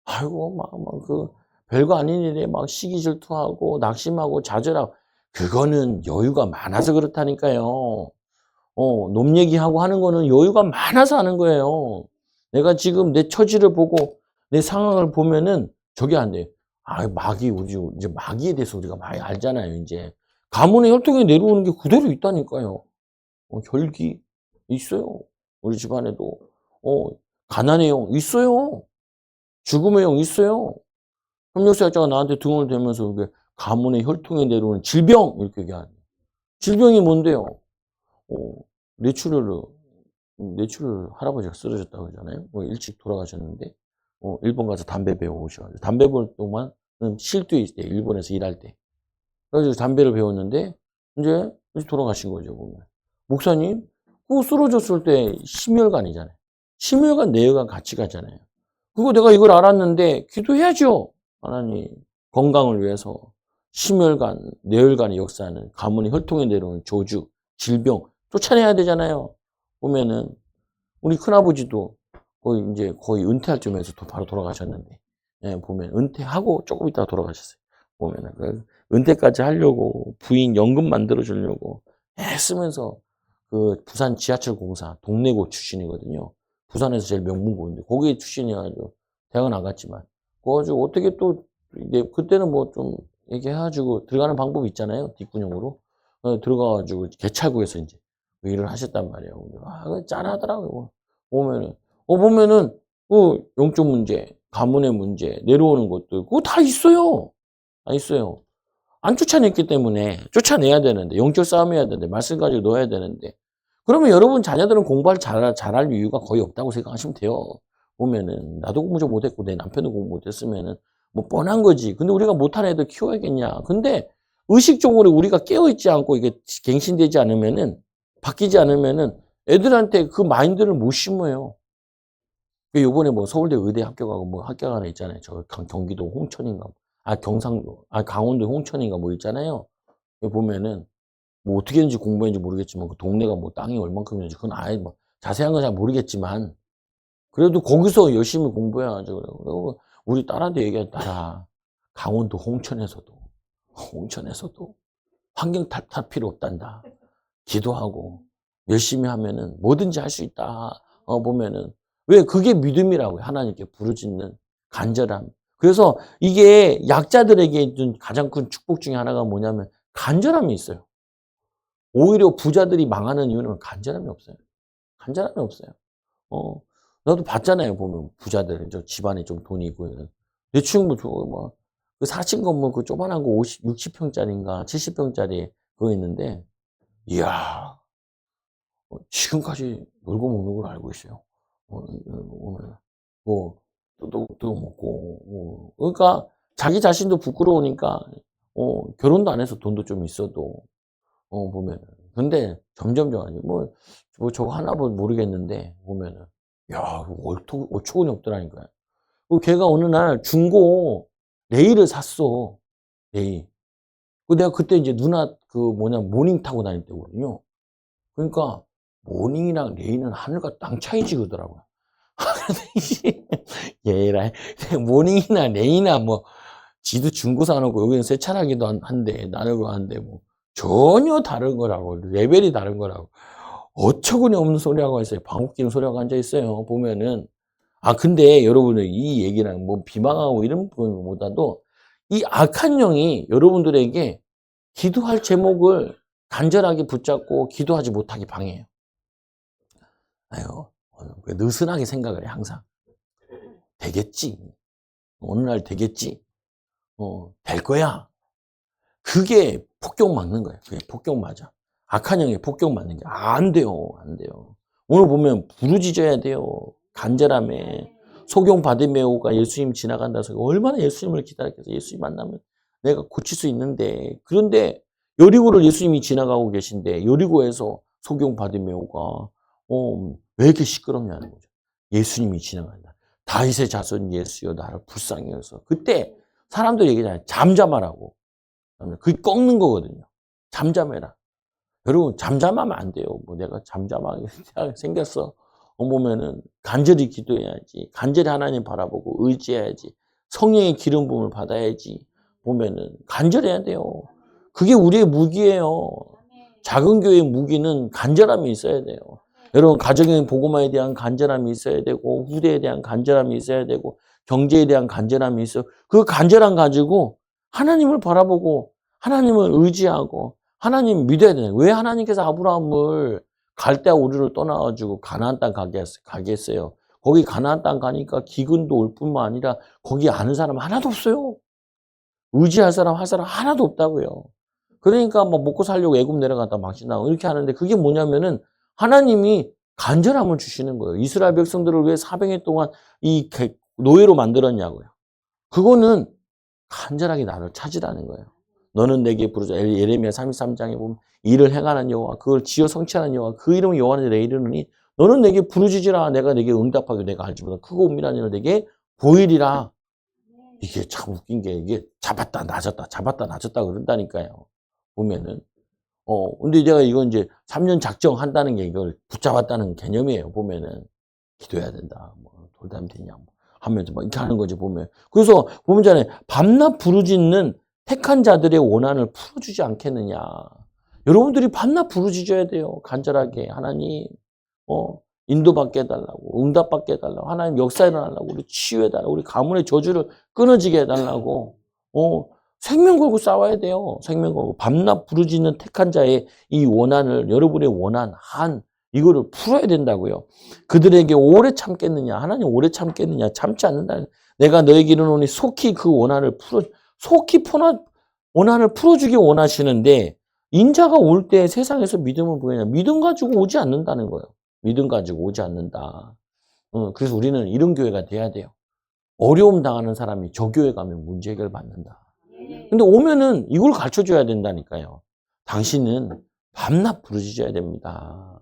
아이고, 별거 아닌 일에 막 시기 질투하고, 낙심하고, 좌절하고. 그거는 여유가 많아서 그렇다니까요. 놈 얘기하고 하는 거는 여유가 많아서 하는 거예요. 내가 지금 내 처지를 보고, 내 상황을 보면은 저게 안 돼요. 이제 마귀에 대해서 우리가 많이 알잖아요, 이제. 가문의 혈통이 내려오는 게 그대로 있다니까요. 혈기 있어요. 우리 집안에도. 가난의 영 있어요. 죽음의 영 있어요. 협력사자가 나한테 등을 대면서 가문의 혈통에 내려오는 질병 이렇게 얘기하는 질병이 뭔데요? 뇌출혈 할아버지가 쓰러졌다고 그러잖아요. 일찍 돌아가셨는데 일본 가서 담배 배워 오셔가지고 담배 배울 동안 실도에 있대요. 일본에서 일할 때. 그래서 담배를 배웠는데 이제 돌아가신 거죠. 보면 목사님, 쓰러졌을 때 심혈관이잖아요. 심혈관, 뇌혈관 같이 가잖아요. 그거 내가 이걸 알았는데 기도해야죠. 하나님 건강을 위해서 심혈관, 뇌혈관의 역사는 가문의 혈통에 내려오는 조주, 질병 쫓아내야 되잖아요. 보면은 우리 큰아버지도 거의 은퇴할 쯤에서 바로 돌아가셨는데 보면 은퇴하고 조금 있다가 돌아가셨어요. 보면은 은퇴까지 하려고 부인 연금 만들어 주려고 애쓰면서 부산 지하철 공사 동래고 출신이거든요. 부산에서 제일 명문고인데 거기 출신이어가지고 대학은 안 갔지만 그래가지고 어떻게 또 그때는 뭐 좀 얘기해가지고 들어가는 방법이 있잖아요. 뒷구녕으로 들어가가지고 개찰구에서 이제 일을 하셨단 말이에요. 짠하더라고요. 보면은 영적 문제, 가문의 문제, 내려오는 것도 그거 다 있어요. 다 있어요. 안 쫓아냈기 때문에 쫓아내야 되는데 영적 싸움해야 되는데 말씀 가지고 넣어야 되는데 그러면 여러분 자녀들은 공부를 잘할 이유가 거의 없다고 생각하시면 돼요. 보면은 나도 공부 좀 못했고 내 남편도 공부 못했으면은 뭐 뻔한 거지. 근데 우리가 못하는 애들 키워야겠냐. 근데 의식적으로 우리가 깨어있지 않고 이게 갱신되지 않으면은 바뀌지 않으면은 애들한테 그 마인드를 못 심어요. 요번에 뭐 서울대 의대 합격하고 뭐 합격하는 애 있잖아요. 저 경기도 홍천인가. 강원도 홍천인가 뭐 있잖아요. 여기 보면은 뭐 어떻게 했는지 공부했는지 모르겠지만 그 동네가 뭐 땅이 얼만큼인지 그건 아예 뭐 자세한 건 잘 모르겠지만 그래도 거기서 열심히 공부해야죠. 그리고 우리 딸한테 얘기한 딸아, 강원도 홍천에서도 환경 탓할 필요 없단다. 기도하고 열심히 하면은 뭐든지 할 수 있다. 보면은 왜 그게 믿음이라고요. 하나님께 부르짖는 간절함. 그래서 이게 약자들에게 준 가장 큰 축복 중에 하나가 뭐냐면 간절함이 있어요. 오히려 부자들이 망하는 이유는 간절함이 없어요. 간절함이 없어요. 어, 나도 봤잖아요. 보면 부자들, 저 집안에 좀 돈이 있고 내 친구 뭐 그 4층 건물 그 조그만한 거 60평짜리인가 70평짜리 그거 있는데 이야 지금까지 놀고 먹는 걸 알고 있어요. 오늘 뭐 또 먹고 그러니까 자기 자신도 부끄러우니까 결혼도 안 해서 돈도 좀 있어도 보면은 근데 점점점 아니 뭐 저거 하나 모르겠는데 보면은 야 어처구니 없더라니까요. 그 걔가 어느 날 중고 레일을 샀어. 레일. 그 내가 그때 이제 누나 그 모닝 타고 다닐 때거든요. 그러니까 모닝이랑 레일은 하늘과 땅 차이지 그러더라고요. 얘라 모닝이나 레일이나 뭐 지도 중고 사놓고 여기는 새 차라기도 한데 나는 그거 하는데 뭐 전혀 다른 거라고 레벨이 다른 거라고 어처구니 없는 소리하고 있어요. 방귀 뀌는 소리하고 앉아 있어요. 보면은 근데 여러분들 이 얘기랑 뭐 비방하고 이런 부분보다도 이 악한 영이 여러분들에게 기도할 제목을 간절하게 붙잡고 기도하지 못하게 방해해요. 아유, 느슨하게 생각을 해 항상. 되겠지. 어느 날 되겠지. 될 거야. 그게 폭격 맞는 거예요. 그게 폭격 맞아. 악한 영에 폭격 맞는 게 안 돼요. 안 돼요. 오늘 보면 부르짖어야 돼요. 간절함에 소경 받으며가 예수님 지나간다 해서 얼마나 예수님을 기다렸겠어. 예수님 만나면 내가 고칠 수 있는데 그런데 여리고를 예수님이 지나가고 계신데 여리고에서 소경 받으며가 왜 이렇게 시끄럽냐는 거죠. 예수님이 지나간다. 다윗의 자손 예수여 나를 불쌍히 여서 그때 사람들 얘기잖아요. 잠잠하라고. 그게 꺾는 거거든요. 잠잠해라. 여러분 잠잠하면 안 돼요. 뭐 내가 잠잠하게 생겼어. 보면은 간절히 기도해야지. 간절히 하나님 바라보고 의지해야지. 성령의 기름 부음을 받아야지. 보면은 간절해야 돼요. 그게 우리의 무기예요. 작은 교회의 무기는 간절함이 있어야 돼요. 여러분 가정의 복음화에 대한 간절함이 있어야 되고 후대에 대한 간절함이 있어야 되고 경제에 대한 간절함이 있어요. 그 간절함 가지고 하나님을 바라보고 하나님을 의지하고 하나님 믿어야 되는 거예요. 왜 하나님께서 아브라함을 갈대아 우르를 떠나가지고 가나안 땅 가게 했어요. 거기 가나안 땅 가니까 기근도 올 뿐만 아니라 거기 아는 사람 하나도 없어요. 의지할 사람 할 사람 하나도 없다고요. 그러니까 뭐 먹고 살려고 애굽 내려갔다 막신나고 이렇게 하는데 그게 뭐냐면은 하나님이 간절함을 주시는 거예요. 이스라엘 백성들을 왜 400년 동안 이 노예로 만들었냐고요. 그거는 간절하게 나를 찾으라는 거예요. 너는 내게 부르자. 예레미야 33장에 보면 일을 행하는 여호와 그걸 지어 성취하는 여호와 그 이름은 여호와는 내 이르느니 너는 내게 부르짖으라 내가 내게 응답하게 내가 알지보다 크고 은밀한 일을 내게 보이리라. 이게 참 웃긴 게 이게 잡았다 낮았다 그런다니까요. 보면은 근데 내가 이건 이제 3년 작정한다는 게 이걸 붙잡았다는 개념이에요. 보면은 기도해야 된다. 뭐 돌담 되냐 뭐 하면서 막 이렇게 하는 거지 보면. 그래서 보면 전에 밤낮 부르짖는 택한 자들의 원한을 풀어주지 않겠느냐. 여러분들이 밤낮 부르짖어야 돼요. 간절하게 하나님 인도받게 해달라고 응답받게 해달라고 하나님 역사 일어나려고 우리 치유해달라고 우리 가문의 저주를 끊어지게 해달라고 생명 걸고 싸워야 돼요. 생명 걸고 밤낮 부르짖는 택한 자의 이 원한을 여러분의 원한 이거를 풀어야 된다고요. 그들에게 오래 참겠느냐 하나님 오래 참겠느냐 참지 않는다. 내가 너에게 이르노니 속히 그 원한을 원한을 풀어주기 원하시는데 인자가 올 때 세상에서 믿음을 보이냐 믿음 가지고 오지 않는다는 거예요. 믿음 가지고 오지 않는다. 그래서 우리는 이런 교회가 돼야 돼요. 어려움 당하는 사람이 저 교회 가면 문제 해결 받는다. 근데 오면은 이걸 가르쳐 줘야 된다니까요. 당신은 밤낮 부르짖어야 됩니다.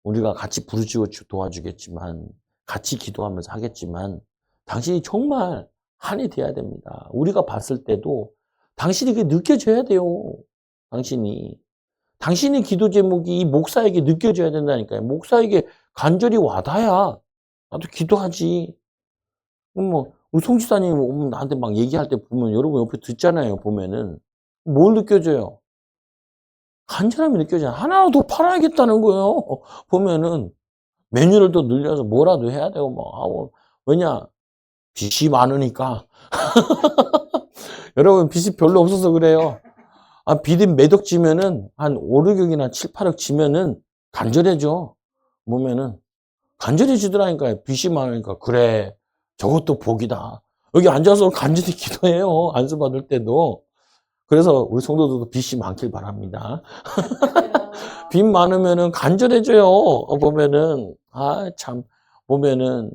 우리가 같이 부르짖어 도와주겠지만 같이 기도하면서 하겠지만 당신이 정말 한이 돼야 됩니다. 우리가 봤을 때도 당신이 그게 느껴져야 돼요. 당신의 기도 제목이 이 목사에게 느껴져야 된다니까요. 목사에게 간절히 와닿아야 나도 기도하지. 뭐 우리 송 지사님 나한테 막 얘기할 때 보면 여러분 옆에 듣잖아요. 보면은 뭘 느껴져요? 간절함이 느껴져요. 하나 더 팔아야겠다는 거예요. 보면은 메뉴를 더 늘려서 뭐라도 해야 되고 뭐 하고. 왜냐? 빚이 많으니까. 여러분 빚이 별로 없어서 그래요. 빚이 매덕 지면은 한 5, 6억이나 7, 8억 지면은 간절해져. 보면은 간절해지더라니까요. 빚이 많으니까. 그래, 저것도 복이다. 여기 앉아서 간절히 기도해요. 안수 받을 때도. 그래서 우리 성도들도 빚이 많길 바랍니다. 빚 많으면은 간절해져요. 보면은 참 보면은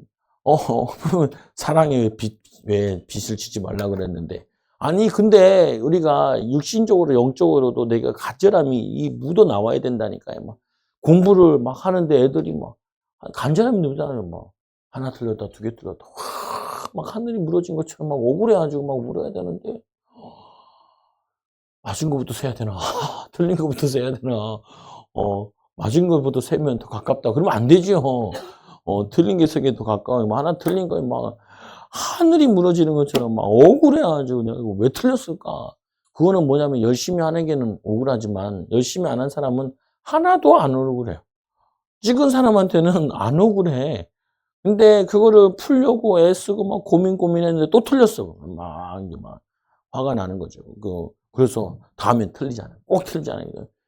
사랑에 왜 빚을 지지 말라 그랬는데. 아니 근데 우리가 육신적으로 영적으로도 내가 간절함이 묻어 나와야 된다니까요. 막 공부를 막 하는데 애들이 막 간절함이 늘잖아요. 막 하나 틀렸다 두 개 틀렸다 막 하늘이 무너진 것처럼 막 억울해가지고 막 울어야 되는데 맞은 것부터 세야 되나 틀린 것부터 세야 되나 맞은 것부터 세면 더 가깝다 그러면 안 되지요. 틀린 게 세게 더 가까워. 하나 틀린 거에 막 하늘이 무너지는 것처럼 막 억울해가지고 내가 이거 왜 틀렸을까? 그거는 뭐냐면 열심히 하는 게는 억울하지만 열심히 안 한 사람은 하나도 안 억울해요. 찍은 사람한테는 안 억울해. 근데 그거를 풀려고 애쓰고 막 고민했는데 또 틀렸어. 막 이제 막 화가 나는 거죠. 그래서 다음엔 틀리잖아요. 꼭 틀리잖아요.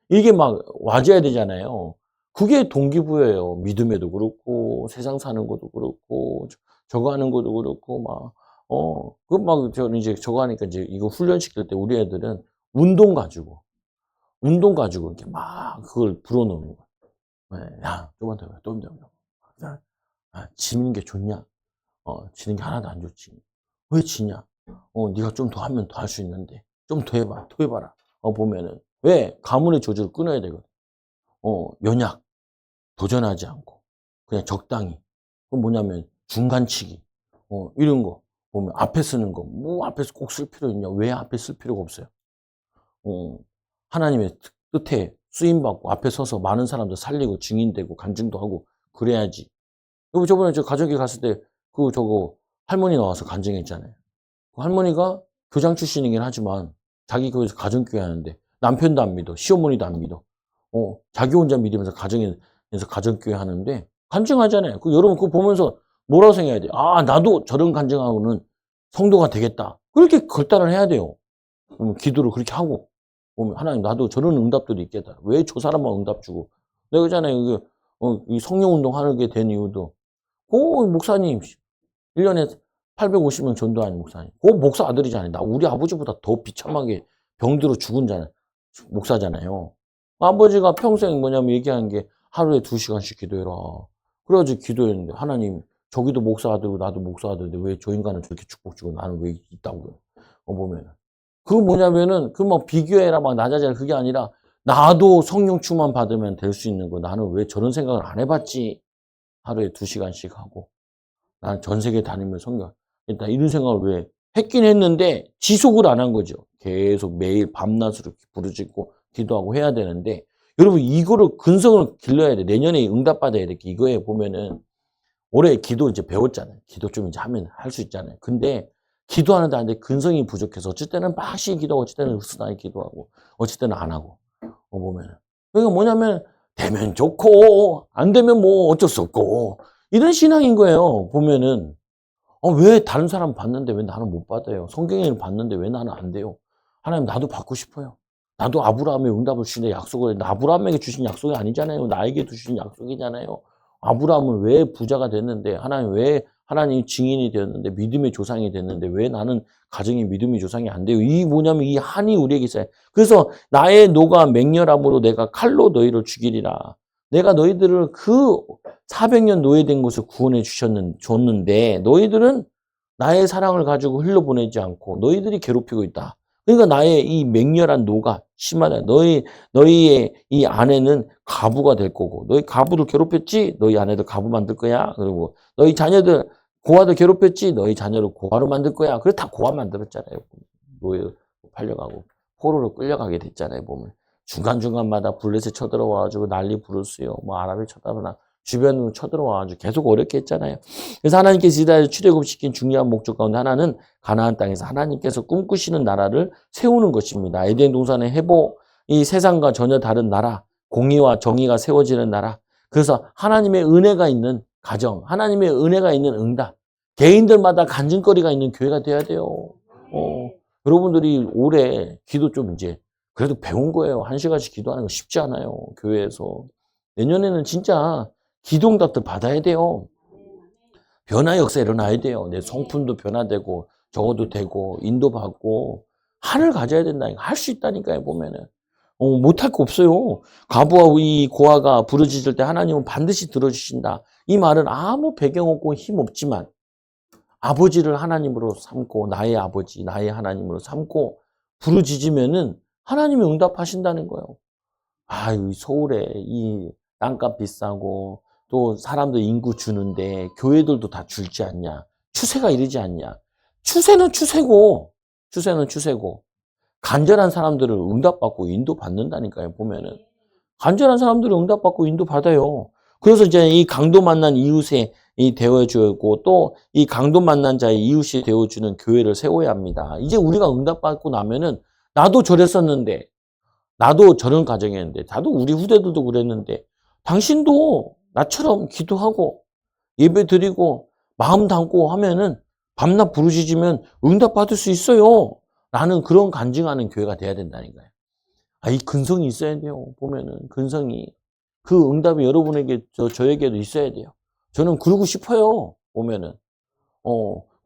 이게 막 와줘야 되잖아요. 그게 동기부여예요. 믿음에도 그렇고 세상 사는 것도 그렇고 저거 하는 것도 그렇고 저는 이제 저거 하니까 이제 이거 훈련시킬 때 우리 애들은 운동 가지고 이렇게 막 그걸 불어넣는 거야. 네, 야, 좀만 더 해봐, 좀 더 해봐. 지는 게 좋냐? 지는 게 하나도 안 좋지. 왜 지냐? 네가 좀 더 하면 더 할 수 있는데. 좀 더 해봐, 더 해봐라. 보면은. 왜? 가문의 조직을 끊어야 되거든. 연약, 도전하지 않고. 그냥 적당히. 그건 뭐냐면, 중간치기. 이런 거. 보면, 앞에 쓰는 거. 뭐, 앞에서 꼭 쓸 필요 있냐? 왜 앞에 쓸 필요가 없어요? 하나님의 뜻에 쓰임받고, 앞에 서서 많은 사람들 살리고, 증인되고, 간증도 하고, 그래야지. 여기 저번에 저 가족이 갔을 때, 할머니 나와서 간증했잖아요. 그 할머니가 교장 출신이긴 하지만, 자기 교회에서 가정교회 하는데, 남편도 안 믿어, 시어머니도 안 믿어. 자기 혼자 믿으면서 가정교회 하는데, 간증하잖아요. 여러분 그거 보면서 뭐라고 생각해야 돼요? 나도 저런 간증하고는 성도가 되겠다. 그렇게 결단을 해야 돼요. 기도를 그렇게 하고, 하나님, 나도 저런 응답들이 있겠다. 왜 저 사람만 응답 주고. 내가 그러잖아요. 이 성령 운동 하게 된 이유도, 목사님, 1년에 850명 전도하는 목사님. 목사 아들이잖아요. 우리 아버지보다 더 비참하게 병들어 죽은 목사잖아요. 아버지가 평생 뭐냐면 얘기하는 게 하루에 2시간씩 기도해라. 그래가지고 기도했는데, 하나님, 저기도 목사 아들이고 나도 목사 아들인데 왜 저 인간은 저렇게 축복 주고 나는 왜 있다고요? 보면은. 그거 뭐냐면은, 비교해라, 막 낮아져라. 그게 아니라, 나도 성령 충만 받으면 될 수 있는 거. 나는 왜 저런 생각을 안 해봤지? 하루에 2시간씩 하고. 나는 전 세계 다니면서 성경. 일단 이런 생각을 왜 했긴 했는데 지속을 안 한 거죠. 계속 매일 밤낮으로 부르짖고 기도하고 해야 되는데 여러분 이거를 근성을 길러야 돼. 내년에 응답받아야 돼. 이거에 보면은 올해 기도 이제 배웠잖아요. 기도 좀 이제 하면 할 수 있잖아요. 근데 기도하는데 안 돼. 근성이 부족해서 어쩔 때는 막시 기도하고 어쩔 때는 으스나게 기도하고 어쩔 때는 안 하고 보면은 그러니까 뭐냐면 되면 좋고 안 되면 뭐 어쩔 수 없고 이런 신앙인 거예요. 보면은 왜 다른 사람 받는데 왜 나는 못 받아요? 성경에는 받는데 왜 나는 안 돼요? 하나님 나도 받고 싶어요. 나도 아브라함의 응답을 주시는 약속을 했는데 아브라함에게 주신 약속이 아니잖아요. 나에게 주신 약속이잖아요. 아브라함은 왜 부자가 됐는데 하나님 왜 하나님 증인이 되었는데 믿음의 조상이 됐는데 왜 나는 가정의 믿음의 조상이 안 돼요? 이 뭐냐면 이 한이 우리에게 있어요. 그래서 나의 노가 맹렬함으로 내가 칼로 너희를 죽이리라. 내가 너희들을 그 400년 노예된 곳을 구원해 줬는데 너희들은 나의 사랑을 가지고 흘려보내지 않고 너희들이 괴롭히고 있다. 그러니까 나의 이 맹렬한 노가 심하다. 너희의 이 아내는 과부가 될 거고, 너희 과부를 괴롭혔지? 너희 아내도 과부 만들 거야. 그리고 너희 자녀들 고아도 괴롭혔지? 너희 자녀를 고아로 만들 거야. 그래 다 고아 만들었잖아요. 노예 팔려가고 포로로 끌려가게 됐잖아요. 보면 중간중간마다 블레셋 쳐들어와가지고 난리 부르스요. 뭐 아랍이 쳐들어나 주변으로 쳐들어와가지고 계속 어렵게 했잖아요. 그래서 하나님께서 이스라엘을 출애굽시킨 중요한 목적 가운데 하나는 가나안 땅에서 하나님께서 꿈꾸시는 나라를 세우는 것입니다. 에덴 동산의 회복, 이 세상과 전혀 다른 나라, 공의와 정의가 세워지는 나라. 그래서 하나님의 은혜가 있는 가정, 하나님의 은혜가 있는 응답, 개인들마다 간증거리가 있는 교회가 돼야 돼요. 여러분들이 올해 기도 좀 이제 그래도 배운 거예요. 1시간씩 기도하는 거 쉽지 않아요. 교회에서. 내년에는 진짜 기도응답들 받아야 돼요. 변화 역사 일어나야 돼요. 내 성품도 변화되고 적어도 되고 인도받고 한을 가져야 된다니까. 할 수 있다니까요. 보면은. 못할 거 없어요. 과부와 이 고아가 부르짖을 때 하나님은 반드시 들어주신다. 이 말은 아무 배경 없고 힘 없지만 아버지를 하나님으로 삼고 나의 아버지, 나의 하나님으로 삼고 부르짖으면은 하나님이 응답하신다는 거예요. 이 서울에 이 땅값 비싸고 또 사람들 인구 주는데 교회들도 다 줄지 않냐. 추세가 이러지 않냐. 추세는 추세고 간절한 사람들을 응답받고 인도받는다니까요. 보면은 간절한 사람들을 응답받고 인도받아요. 그래서 이제 이 강도 만난 이웃에 이 되어주고 또 이 강도 만난 자의 이웃이 되어주는 교회를 세워야 합니다. 이제 우리가 응답받고 나면은 나도 저랬었는데 나도 저런 가정이었는데 나도 우리 후대들도 그랬는데 당신도 나처럼 기도하고 예배 드리고 마음 담고 하면은 밤낮 부르짖으면 응답받을 수 있어요. 나는 그런 간증하는 교회가 돼야 된다는 거예요. 이 근성이 있어야 돼요. 보면은 근성이 그 응답이 여러분에게 저에게도 있어야 돼요. 저는 그러고 싶어요. 보면은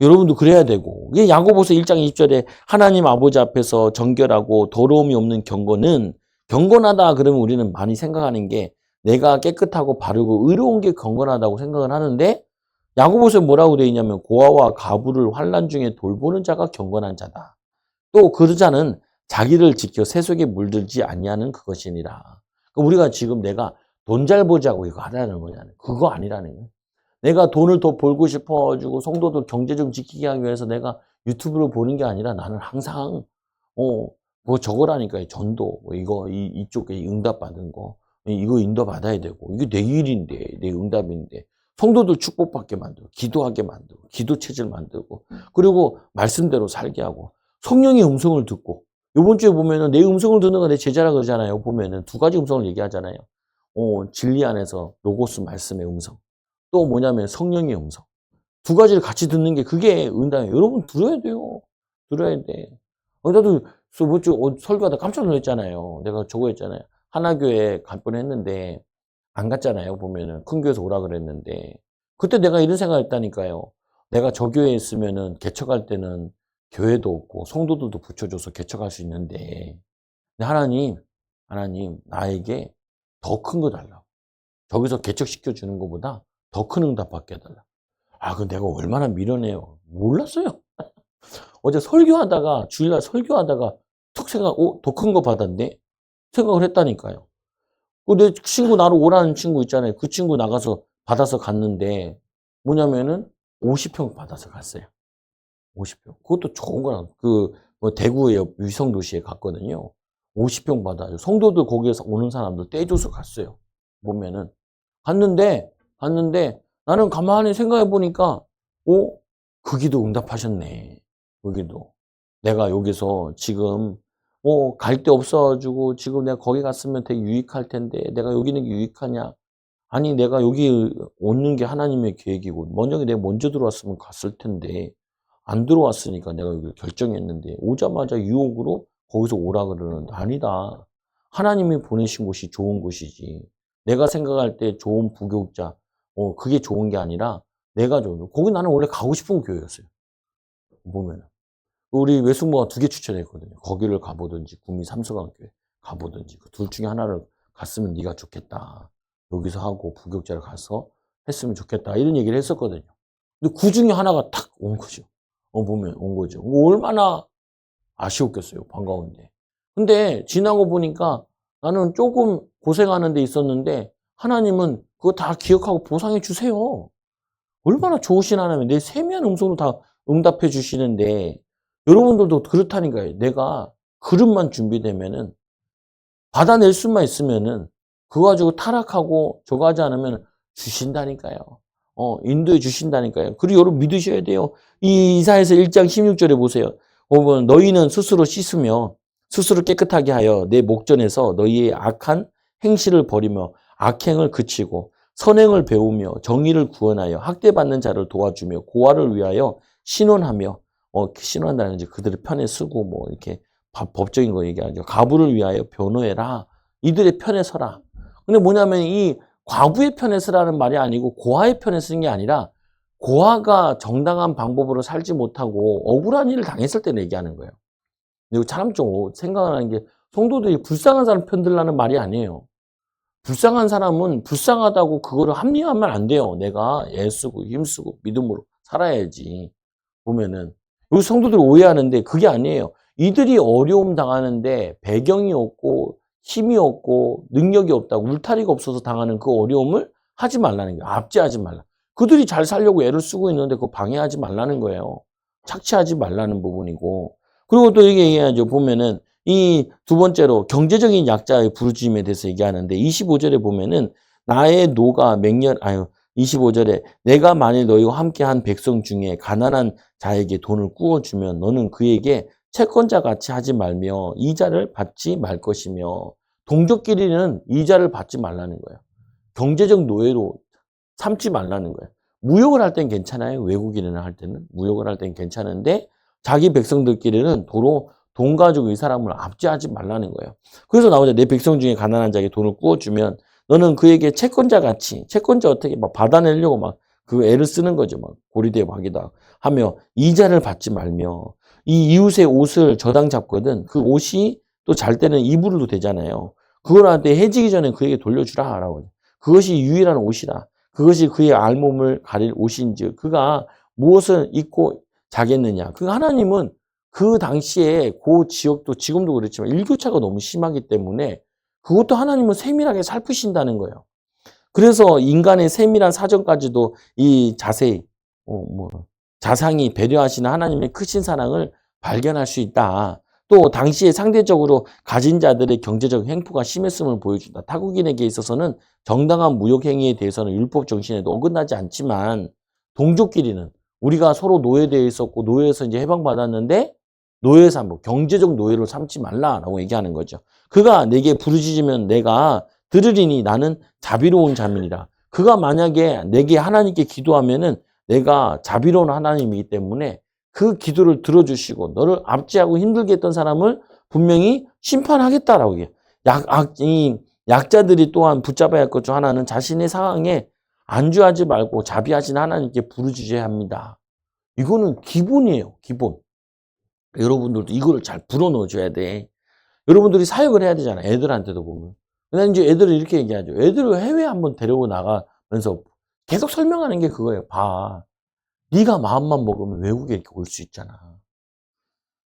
여러분도 그래야 되고 이게 야고보서 1장 20절에 하나님 아버지 앞에서 정결하고 더러움이 없는 경건은 경건하다 그러면 우리는 많이 생각하는 게 내가 깨끗하고 바르고 의로운 게 경건하다고 생각을 하는데 야고보서에 뭐라고 되어 있냐면 고아와 과부를 환난 중에 돌보는 자가 경건한 자다. 또 그 자는 자기를 지켜 세속에 물들지 아니하는 그것이니라. 우리가 지금 내가 돈 잘 보자고 이거 하라는 거잖아요. 그거 아니라는 거예요. 내가 돈을 더 벌고 싶어가지고 성도들 경제 좀 지키게 하기 위해서 내가 유튜브를 보는 게 아니라 나는 항상 뭐 저거라니까요. 전도 이쪽에 응답받은 거 이거 인도받아야 되고 이게 내 일인데 내 응답인데 성도들 축복받게 만들고 기도하게 만들고 기도 체질 만들고 그리고 말씀대로 살게 하고 성령의 음성을 듣고 이번 주에 보면은 내 음성을 듣는 거 내 제자라 그러잖아요. 보면은 두 가지 음성을 얘기하잖아요. 진리 안에서 로고스 말씀의 음성. 또 뭐냐면 성령의 음성. 두 가지를 같이 듣는 게 그게 응답이에요. 여러분 들어야 돼요. 들어야 돼. 나도 설교하다 깜짝 놀랐잖아요. 내가 저거 했잖아요. 하나교회 갈 뻔했는데 안 갔잖아요. 보면은 큰 교회에서 오라 그랬는데 그때 내가 이런 생각을 했다니까요. 내가 저 교회에 있으면은 개척할 때는 교회도 없고 성도들도 붙여줘서 개척할 수 있는데 하나님 나에게 더 큰 거 달라고. 저기서 개척시켜 주는 것보다 더 큰 응답 받게 해달라. 그 내가 얼마나 미련해요. 몰랐어요. 어제 설교하다가 주일날 설교하다가 툭 생각, 더 큰 거 받았네. 생각을 했다니까요. 내 친구 나로 오라는 친구 있잖아요. 그 친구 나가서 받아서 갔는데 뭐냐면은 50평 받아서 갔어요. 50평. 그것도 좋은 거랑 대구의 위성도시에 갔거든요. 50평 받아요. 성도들 거기에서 오는 사람들 떼줘서 갔어요. 보면은 갔는데 나는 가만히 생각해 보니까 그 기도 응답하셨네. 거기도 내가 여기서 지금 갈 데 없어가지고 지금 내가 거기 갔으면 되게 유익할 텐데 내가 여기 있는 게 유익하냐? 아니 내가 여기 오는 게 하나님의 계획이고 만약에 내가 먼저 들어왔으면 갔을 텐데 안 들어왔으니까 내가 여기 결정했는데 오자마자 유혹으로 거기서 오라 그러는데 아니다. 하나님이 보내신 곳이 좋은 곳이지. 내가 생각할 때 좋은 부교육자 그게 좋은 게 아니라 내가 좋은 거기 나는 원래 가고 싶은 교회였어요. 보면은 우리 외숙모가 2개 추천했거든요. 거기를 가보든지 구미 삼수강교회 가보든지 그 둘 중에 하나를 갔으면 네가 좋겠다. 여기서 하고 부교육자를 가서 했으면 좋겠다. 이런 얘기를 했었거든요. 근데 그 중에 하나가 탁 온 거죠. 보면 온 거죠. 얼마나 아쉬웠겠어요. 반가운데. 근데 지나고 보니까 나는 조금 고생하는 데 있었는데 하나님은 그거 다 기억하고 보상해 주세요. 얼마나 좋으신 하나님이 내 세미한 음성으로 다 응답해 주시는데 여러분들도 그렇다니까요. 내가 그릇만 준비되면은 받아낼 수만 있으면은 그거 가지고 타락하고 저거 하지 않으면 주신다니까요. 인도해 주신다니까요. 그리고 여러분 믿으셔야 돼요. 이 이사야서 1장 16절에 보세요. 보면 너희는 스스로 씻으며 스스로 깨끗하게 하여 내 목전에서 너희의 악한 행실을 버리며 악행을 그치고 선행을 배우며 정의를 구원하여 학대받는 자를 도와주며 고아를 위하여 신원하며 신원한다는 이제 그들의 편에 쓰고 뭐 이렇게 법적인 거 얘기하죠. 가부를 위하여 변호해라. 이들의 편에 서라. 근데 뭐냐면 이 과부의 편에 서라는 말이 아니고 고아의 편에 쓰는 게 아니라 고아가 정당한 방법으로 살지 못하고 억울한 일을 당했을 때 얘기하는 거예요. 근데 사람 좀 생각하는 게 성도들이 불쌍한 사람 편들라는 말이 아니에요. 불쌍한 사람은 불쌍하다고 그거를 합리화하면 안 돼요. 내가 애쓰고 힘쓰고 믿음으로 살아야지. 보면은 여기 성도들이 오해하는데 그게 아니에요. 이들이 어려움 당하는데 배경이 없고 힘이 없고 능력이 없다고 울타리가 없어서 당하는 그 어려움을 하지 말라는 거예요. 압제하지 말라. 그들이 잘 살려고 애를 쓰고 있는데 그거 방해하지 말라는 거예요. 착취하지 말라는 부분이고. 그리고 또 이게 얘기하죠. 보면은 이 두 번째로 경제적인 약자의 부르짖음에 대해서 얘기하는데 25절에 보면은 나의 노가 맹렬 25절에 내가 만일 너희와 함께한 백성 중에 가난한 자에게 돈을 꾸어주면 너는 그에게 채권자 같이 하지 말며 이자를 받지 말 것이며 동족끼리는 이자를 받지 말라는 거예요. 경제적 노예로 삼지 말라는 거예요. 무역을 할 땐 괜찮아요. 외국인이나 할 때는. 무역을 할 땐 괜찮은데 자기 백성들끼리는 도로 돈 가지고 이 사람을 압제하지 말라는 거예요. 그래서 나오죠. 내 백성 중에 가난한 자에게 돈을 꾸어주면 너는 그에게 채권자 같이, 채권자 어떻게 막 받아내려고 막 그 애를 쓰는 거죠. 막 고리대 막이다 하며 이자를 받지 말며 이 이웃의 옷을 저당 잡거든 그 옷이 또 잘 때는 이불도 되잖아요. 그걸 한테 해지기 전에 그에게 돌려주라 라고. 그것이 유일한 옷이라. 그것이 그의 알몸을 가릴 옷인지 그가 무엇을 입고 자겠느냐. 그 하나님은 그 당시에 그 지역도 지금도 그렇지만 일교차가 너무 심하기 때문에 그것도 하나님은 세밀하게 살피신다는 거예요. 그래서 인간의 세밀한 사정까지도 이 자세히 자상히 배려하시는 하나님의 크신 사랑을 발견할 수 있다. 또 당시에 상대적으로 가진 자들의 경제적 횡포가 심했음을 보여준다. 타국인에게 있어서는 정당한 무역 행위에 대해서는 율법 정신에도 어긋나지 않지만 동족끼리는 우리가 서로 노예되어 있었고 노예에서 이제 해방받았는데 노예 삼고 경제적 노예로 삼지 말라라고 얘기하는 거죠. 그가 내게 부르짖으면 내가 들으리니 나는 자비로운 자민이라. 그가 만약에 내게 하나님께 기도하면은 내가 자비로운 하나님이기 때문에 그 기도를 들어주시고 너를 압제하고 힘들게 했던 사람을 분명히 심판하겠다라고 얘기해요. 이 약자들이 또한 붙잡아야 할 것 중 하나는 자신의 상황에 안주하지 말고 자비하신 하나님께 부르짖어야 합니다. 이거는 기본이에요. 기본. 여러분들도 이거를 잘 불어넣어줘야 돼. 여러분들이 사역을 해야 되잖아. 애들한테도 보면. 근데 이제 애들은 이렇게 얘기하죠. 애들을 해외에 한번 데리고 나가면서 계속 설명하는 게 그거예요. 봐. 네가 마음만 먹으면 외국에 이렇게 올 수 있잖아.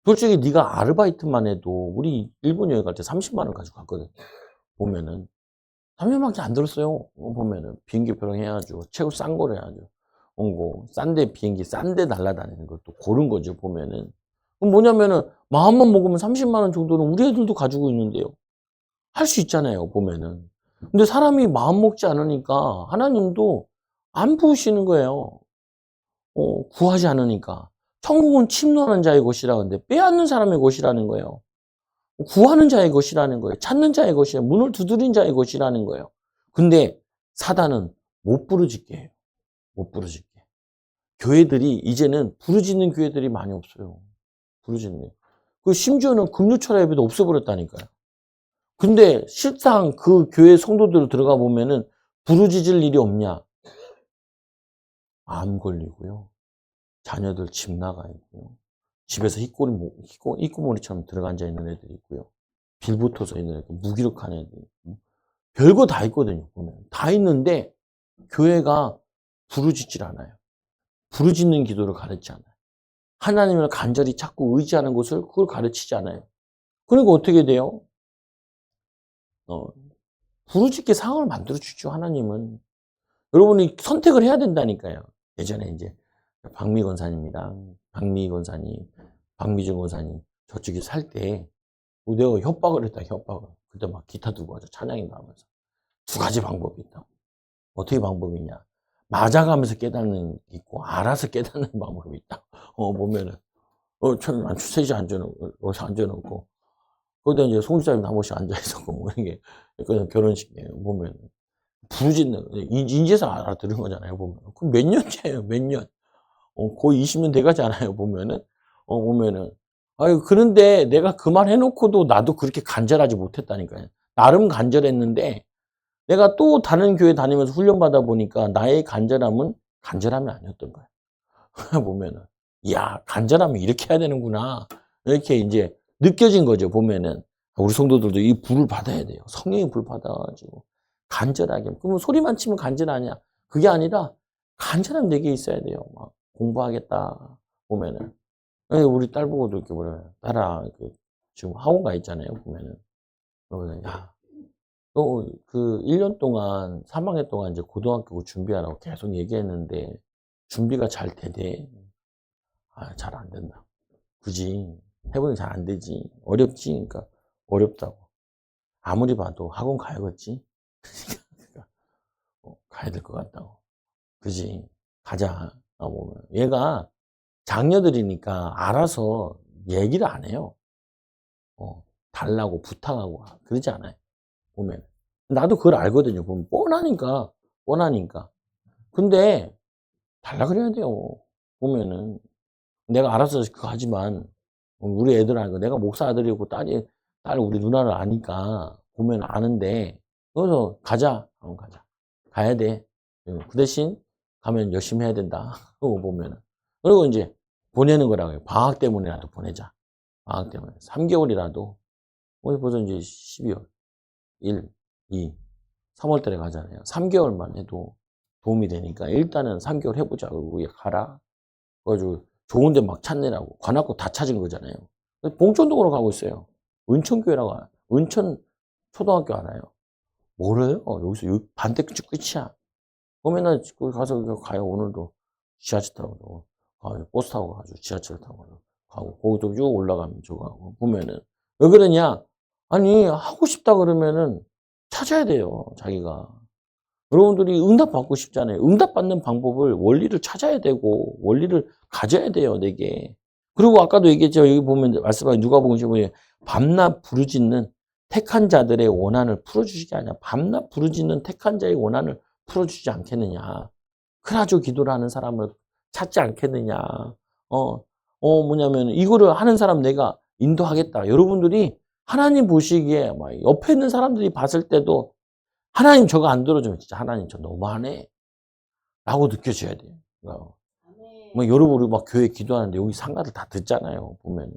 솔직히 네가 아르바이트만 해도 우리 일본 여행 갈 때 30만 원 가지고 갔거든. 보면은 3년밖에 안 들었어요. 보면은 비행기표랑 해야죠. 최고 싼 거를 해야죠. 싼데 비행기 싼데 날아다니는 것도 고른 거죠. 보면은. 그럼 뭐냐면은 마음만 먹으면 30만 원 정도는 우리 애들도 가지고 있는데요. 할 수 있잖아요. 보면은. 근데 사람이 마음 먹지 않으니까 하나님도 안 부으시는 거예요. 구하지 않으니까. 천국은 침노하는 자의 것이라는데 빼앗는 사람의 것이라는 거예요. 구하는 자의 것이라는 거예요. 찾는 자의 것이에요. 문을 두드린 자의 것이라는 거예요. 근데 사단은 못 부르짖게 해요. 못 부르짖게. 교회들이 이제는 부르짖는 교회들이 많이 없어요. 부르짖는. 그 심지어는 금요철 예배도 없어버렸다니까요. 근데 실상 그 교회 성도들 들어가 보면은 부르짖을 일이 없냐? 암 걸리고요. 자녀들 집 나가 있고요. 집에서 히꼬모리처럼 들어가 앉아 있는 애들이 있고요. 빌붙어서 있는 애들, 무기력한 애들. 별거 다 있거든요, 보면. 다 있는데, 교회가 부르짖질 않아요. 부르짖는 기도를 가르치지 않아요. 하나님을 간절히 찾고 의지하는 것을 그걸 가르치잖아요. 그러니까 어떻게 돼요? 부르짖게 상황을 만들어주죠, 하나님은. 여러분이 선택을 해야 된다니까요. 예전에 이제 박미 권사님이랑 박미 권사님, 박미준 권사님 저쪽에 살 때 내가 협박을 했다, 협박을. 그때 막 기타 두고 와서 찬양인도 하면서. 두 가지 방법이 있다. 어떻게 방법이냐. 맞아가면서 깨닫는 게 있고, 알아서 깨닫는 방법이 있다. 보면은, 참, 세지 앉아놓고, 거기다 이제 송집사님도 한 번씩 앉아있었고, 뭐, 이게, 결혼식에 보면, 부르짖는, 인지에서 알아들은 거잖아요, 보면. 그럼 몇 년째예요, 몇 년. 거의 20년 돼가지 않아요, 보면은. 보면은. 아유, 그런데 내가 그 말 해놓고도 나도 그렇게 간절하지 못했다니까요. 나름 간절했는데, 내가 또 다른 교회 다니면서 훈련받아 보니까 나의 간절함은 간절함이 아니었던 거예요. 보면은. 이야, 간절하면 이렇게 해야 되는구나. 이렇게 이제 느껴진 거죠, 보면은. 우리 성도들도 이 불을 받아야 돼요. 성령의 불 받아가지고. 간절하게. 그러면 소리만 치면 간절 아니야. 그게 아니라 간절함 내게 있어야 돼요. 막 공부하겠다. 보면은. 우리 딸 보고도 이렇게 뭐래. 딸아, 지금 학원 가 있잖아요, 보면은. 그러면, 야, 너 그 1년 동안, 3학년 동안 이제 고등학교 준비하라고 계속 얘기했는데, 준비가 잘 되대. 아, 잘 안 된다. 그지? 해보니 잘 안 되지. 어렵지? 그러니까, 어렵다고. 아무리 봐도 학원 가야겠지? 그러니까, 가야 될 것 같다고. 그지? 가자. 보면. 얘가 장녀들이니까 알아서 얘기를 안 해요. 달라고 부탁하고 그러지 않아요. 보면. 나도 그걸 알거든요. 보면 뻔하니까, 뻔하니까. 근데 달라 그래야 돼요. 보면은 내가 알아서 그거 하지만 우리 애들 아니고 내가 목사 아들이고 딸 우리 누나를 아니까 보면 아는데 그래서 가자. 가자. 가야 돼. 그 대신 가면 열심히 해야 된다. 보면은 그리고 이제 보내는 거라고요. 방학 때문에라도 보내자. 방학 때문에 3개월이라도 벌써 이제 12월 1, 2, 3월 달에 가잖아요. 3개월만 해도 도움이 되니까 일단은 3개월 해보자. 그리고 가라. 그래가지고 좋은데 막 찾느라고 관악구 다 찾은 거잖아요. 봉천동으로 가고 있어요. 은천교회라고 알아요. 은천 초등학교 알아요. 모르요? 여기서 반대쪽 끝이야. 맨날 거기 가서 가요. 오늘도 지하철 타고 버스 타고 가지고 지하철 타고 가고 거기도 쭉 올라가면 저거 하고 보면은 왜 그러냐? 아니 하고 싶다 그러면은 찾아야 돼요. 자기가. 여러분들이 응답받고 싶잖아요. 응답받는 방법을 원리를 찾아야 되고 원리를 가져야 돼요. 내게. 그리고 아까도 얘기했죠. 여기 보면 말씀하신 누가복음 15에 밤낮 부르짖는 택한 자들의 원한을 풀어주시지 않냐. 밤낮 부르짖는 택한 자의 원한을 풀어주지 않겠느냐. 그래가지고 기도를 하는 사람을 찾지 않겠느냐. 뭐냐면 이거를 하는 사람 내가 인도하겠다. 여러분들이 하나님 보시기에 옆에 있는 사람들이 봤을 때도 하나님 저거 안 들어주면 진짜 하나님 저 너무하네. 라고 느껴져야 돼요. 여러분 우리 막 교회 기도하는데 여기 상가들 다 듣잖아요. 보면.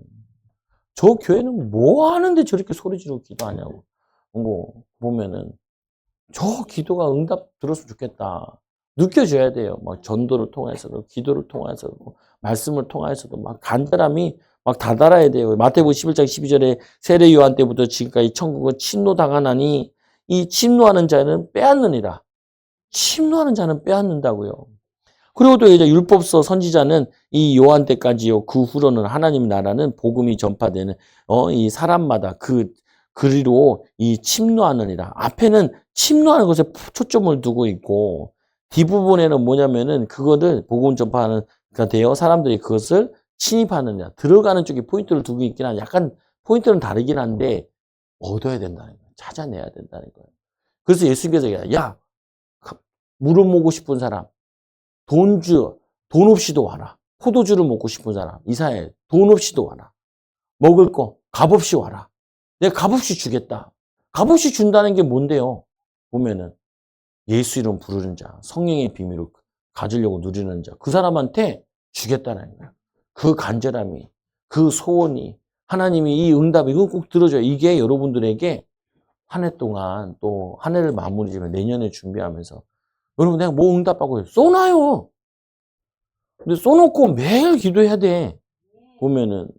저 교회는 뭐 하는데 저렇게 소리 지르고 기도하냐고. 보면은 저 기도가 응답 들었으면 좋겠다. 느껴져야 돼요. 막 전도를 통해서도, 기도를 통해서도, 말씀을 통해서도 막 간절함이 막 다달아야 돼요. 마태복음 11장 12절에 세례 요한 때부터 지금까지 천국은 침노당하나니 이 침노하는 자는 빼앗느니라. 침노하는 자는 빼앗는다고요. 그리고 또 이제 율법서 선지자는 이 요한 때까지요. 그 후로는 하나님 나라는 복음이 전파되는 이 사람마다 그리로 이 침노하느니라. 앞에는 침노하는 것에 초점을 두고 있고 뒷부분에는 뭐냐면은 그거를 복음 전파하는 되어 사람들이 그것을 침입하느냐 들어가는 쪽에 포인트를 두고 있긴 한데 약간 포인트는 다르긴 한데 얻어야 된다는 거예요. 찾아내야 된다는 거예요. 그래서 예수님께서 야 물어먹고 싶은 사람 돈 없이도 와라. 포도주를 먹고 싶은 사람 이사해 돈 없이도 와라. 먹을 거 값없이 와라. 내가 값없이 주겠다. 값없이 준다는 게 뭔데요? 보면은 예수 이름 부르는 자, 성령의 비밀을 가지려고 누리는 자, 그 사람한테 주겠다는 거예요. 그 간절함이, 그 소원이, 하나님이 이 응답, 이건 꼭 들어줘요. 이게 여러분들에게 한 해 동안 또 한 해를 마무리 지면 내년에 준비하면서 여러분 내가 뭐 응답하고 쏘나요? 근데 쏘놓고 매일 기도해야 돼. 보면은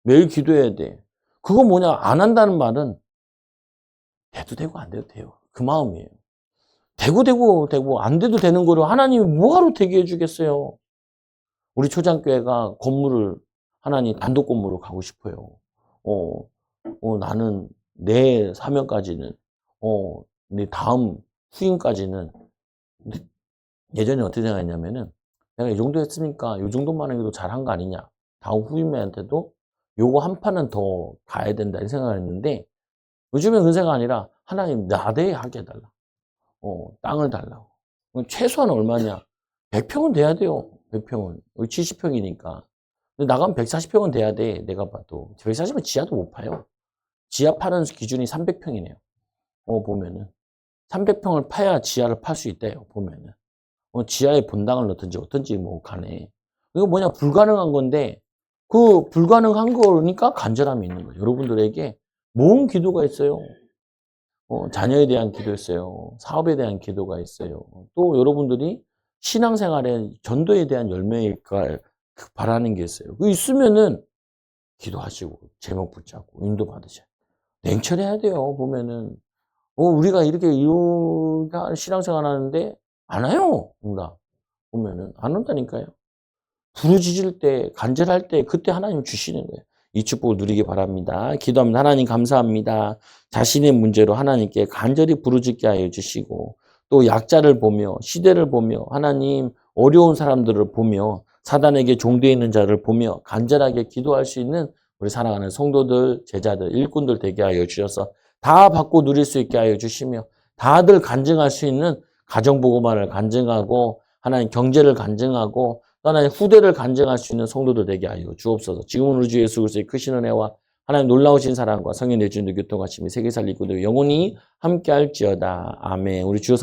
매일 기도해야 돼. 그거 뭐냐? 안 한다는 말은 돼도 되고 안 돼도 돼요. 그 마음이에요. 되고 안 돼도 되는 거를 하나님이 뭐하러 되게 해주겠어요. 우리 초장교회가 건물을 하나님 단독 건물로 가고 싶어요. 나는 내 사명까지는 내 다음 후임까지는 예전에 어떻게 생각했냐면은 내가 이 정도 했으니까 이 정도만 해도 잘한 거 아니냐. 다음 후임한테도 요거 한 판은 더 가야 된다 이 생각을 했는데 요즘엔 그 생각 아니라 하나님 나대에 하게 해달라. 땅을 달라고. 최소한 얼마냐? 100평은 돼야 돼요. 100평은. 여기 70평이니까. 근데 나가면 140평은 돼야 돼. 내가 봐도. 140은 지하도 못 파요. 지하 파는 기준이 300평이네요. 보면은. 300평을 파야 지하를 팔 수 있대요. 보면은. 지하에 본당을 넣든지 어떤지 뭐 간에. 이거 뭐냐? 불가능한 건데 그 불가능한 거니까 간절함이 있는 거예요. 여러분들에게 모은 기도가 있어요. 자녀에 대한 기도 있어요. 사업에 대한 기도가 있어요. 또 여러분들이 신앙생활에 전도에 대한 열매가 바라는 게 있어요. 그 있으면은 기도하시고 제목 붙잡고 인도 받으셔요. 냉철해야 돼요. 보면은 우리가 이렇게 신앙생활 하는데 안 와요. 응답 보면은 안 온다니까요. 부르짖을 때 간절할 때 그때 하나님 주시는 거예요. 이 축복을 누리기 바랍니다. 기도합니다. 하나님 감사합니다. 자신의 문제로 하나님께 간절히 부르짖게 하여 주시고 또 약자를 보며 시대를 보며 하나님 어려운 사람들을 보며 사단에게 종되어 있는 자를 보며 간절하게 기도할 수 있는 우리 사랑하는 성도들, 제자들, 일꾼들 되게 하여 주셔서 다 받고 누릴 수 있게 하여 주시며 다들 간증할 수 있는 가정보고만을 간증하고 하나님 경제를 간증하고 하나님 후대를 간증할 수 있는 성도들 되게 하여 주옵소서. 지금은 우리 주 예수 그리스도의 크신 은혜와 하나님 놀라우신 사랑과 성령의 내주는 교통하심이 세계 살리고 영원히 함께할지어다. 아멘. 우리 주여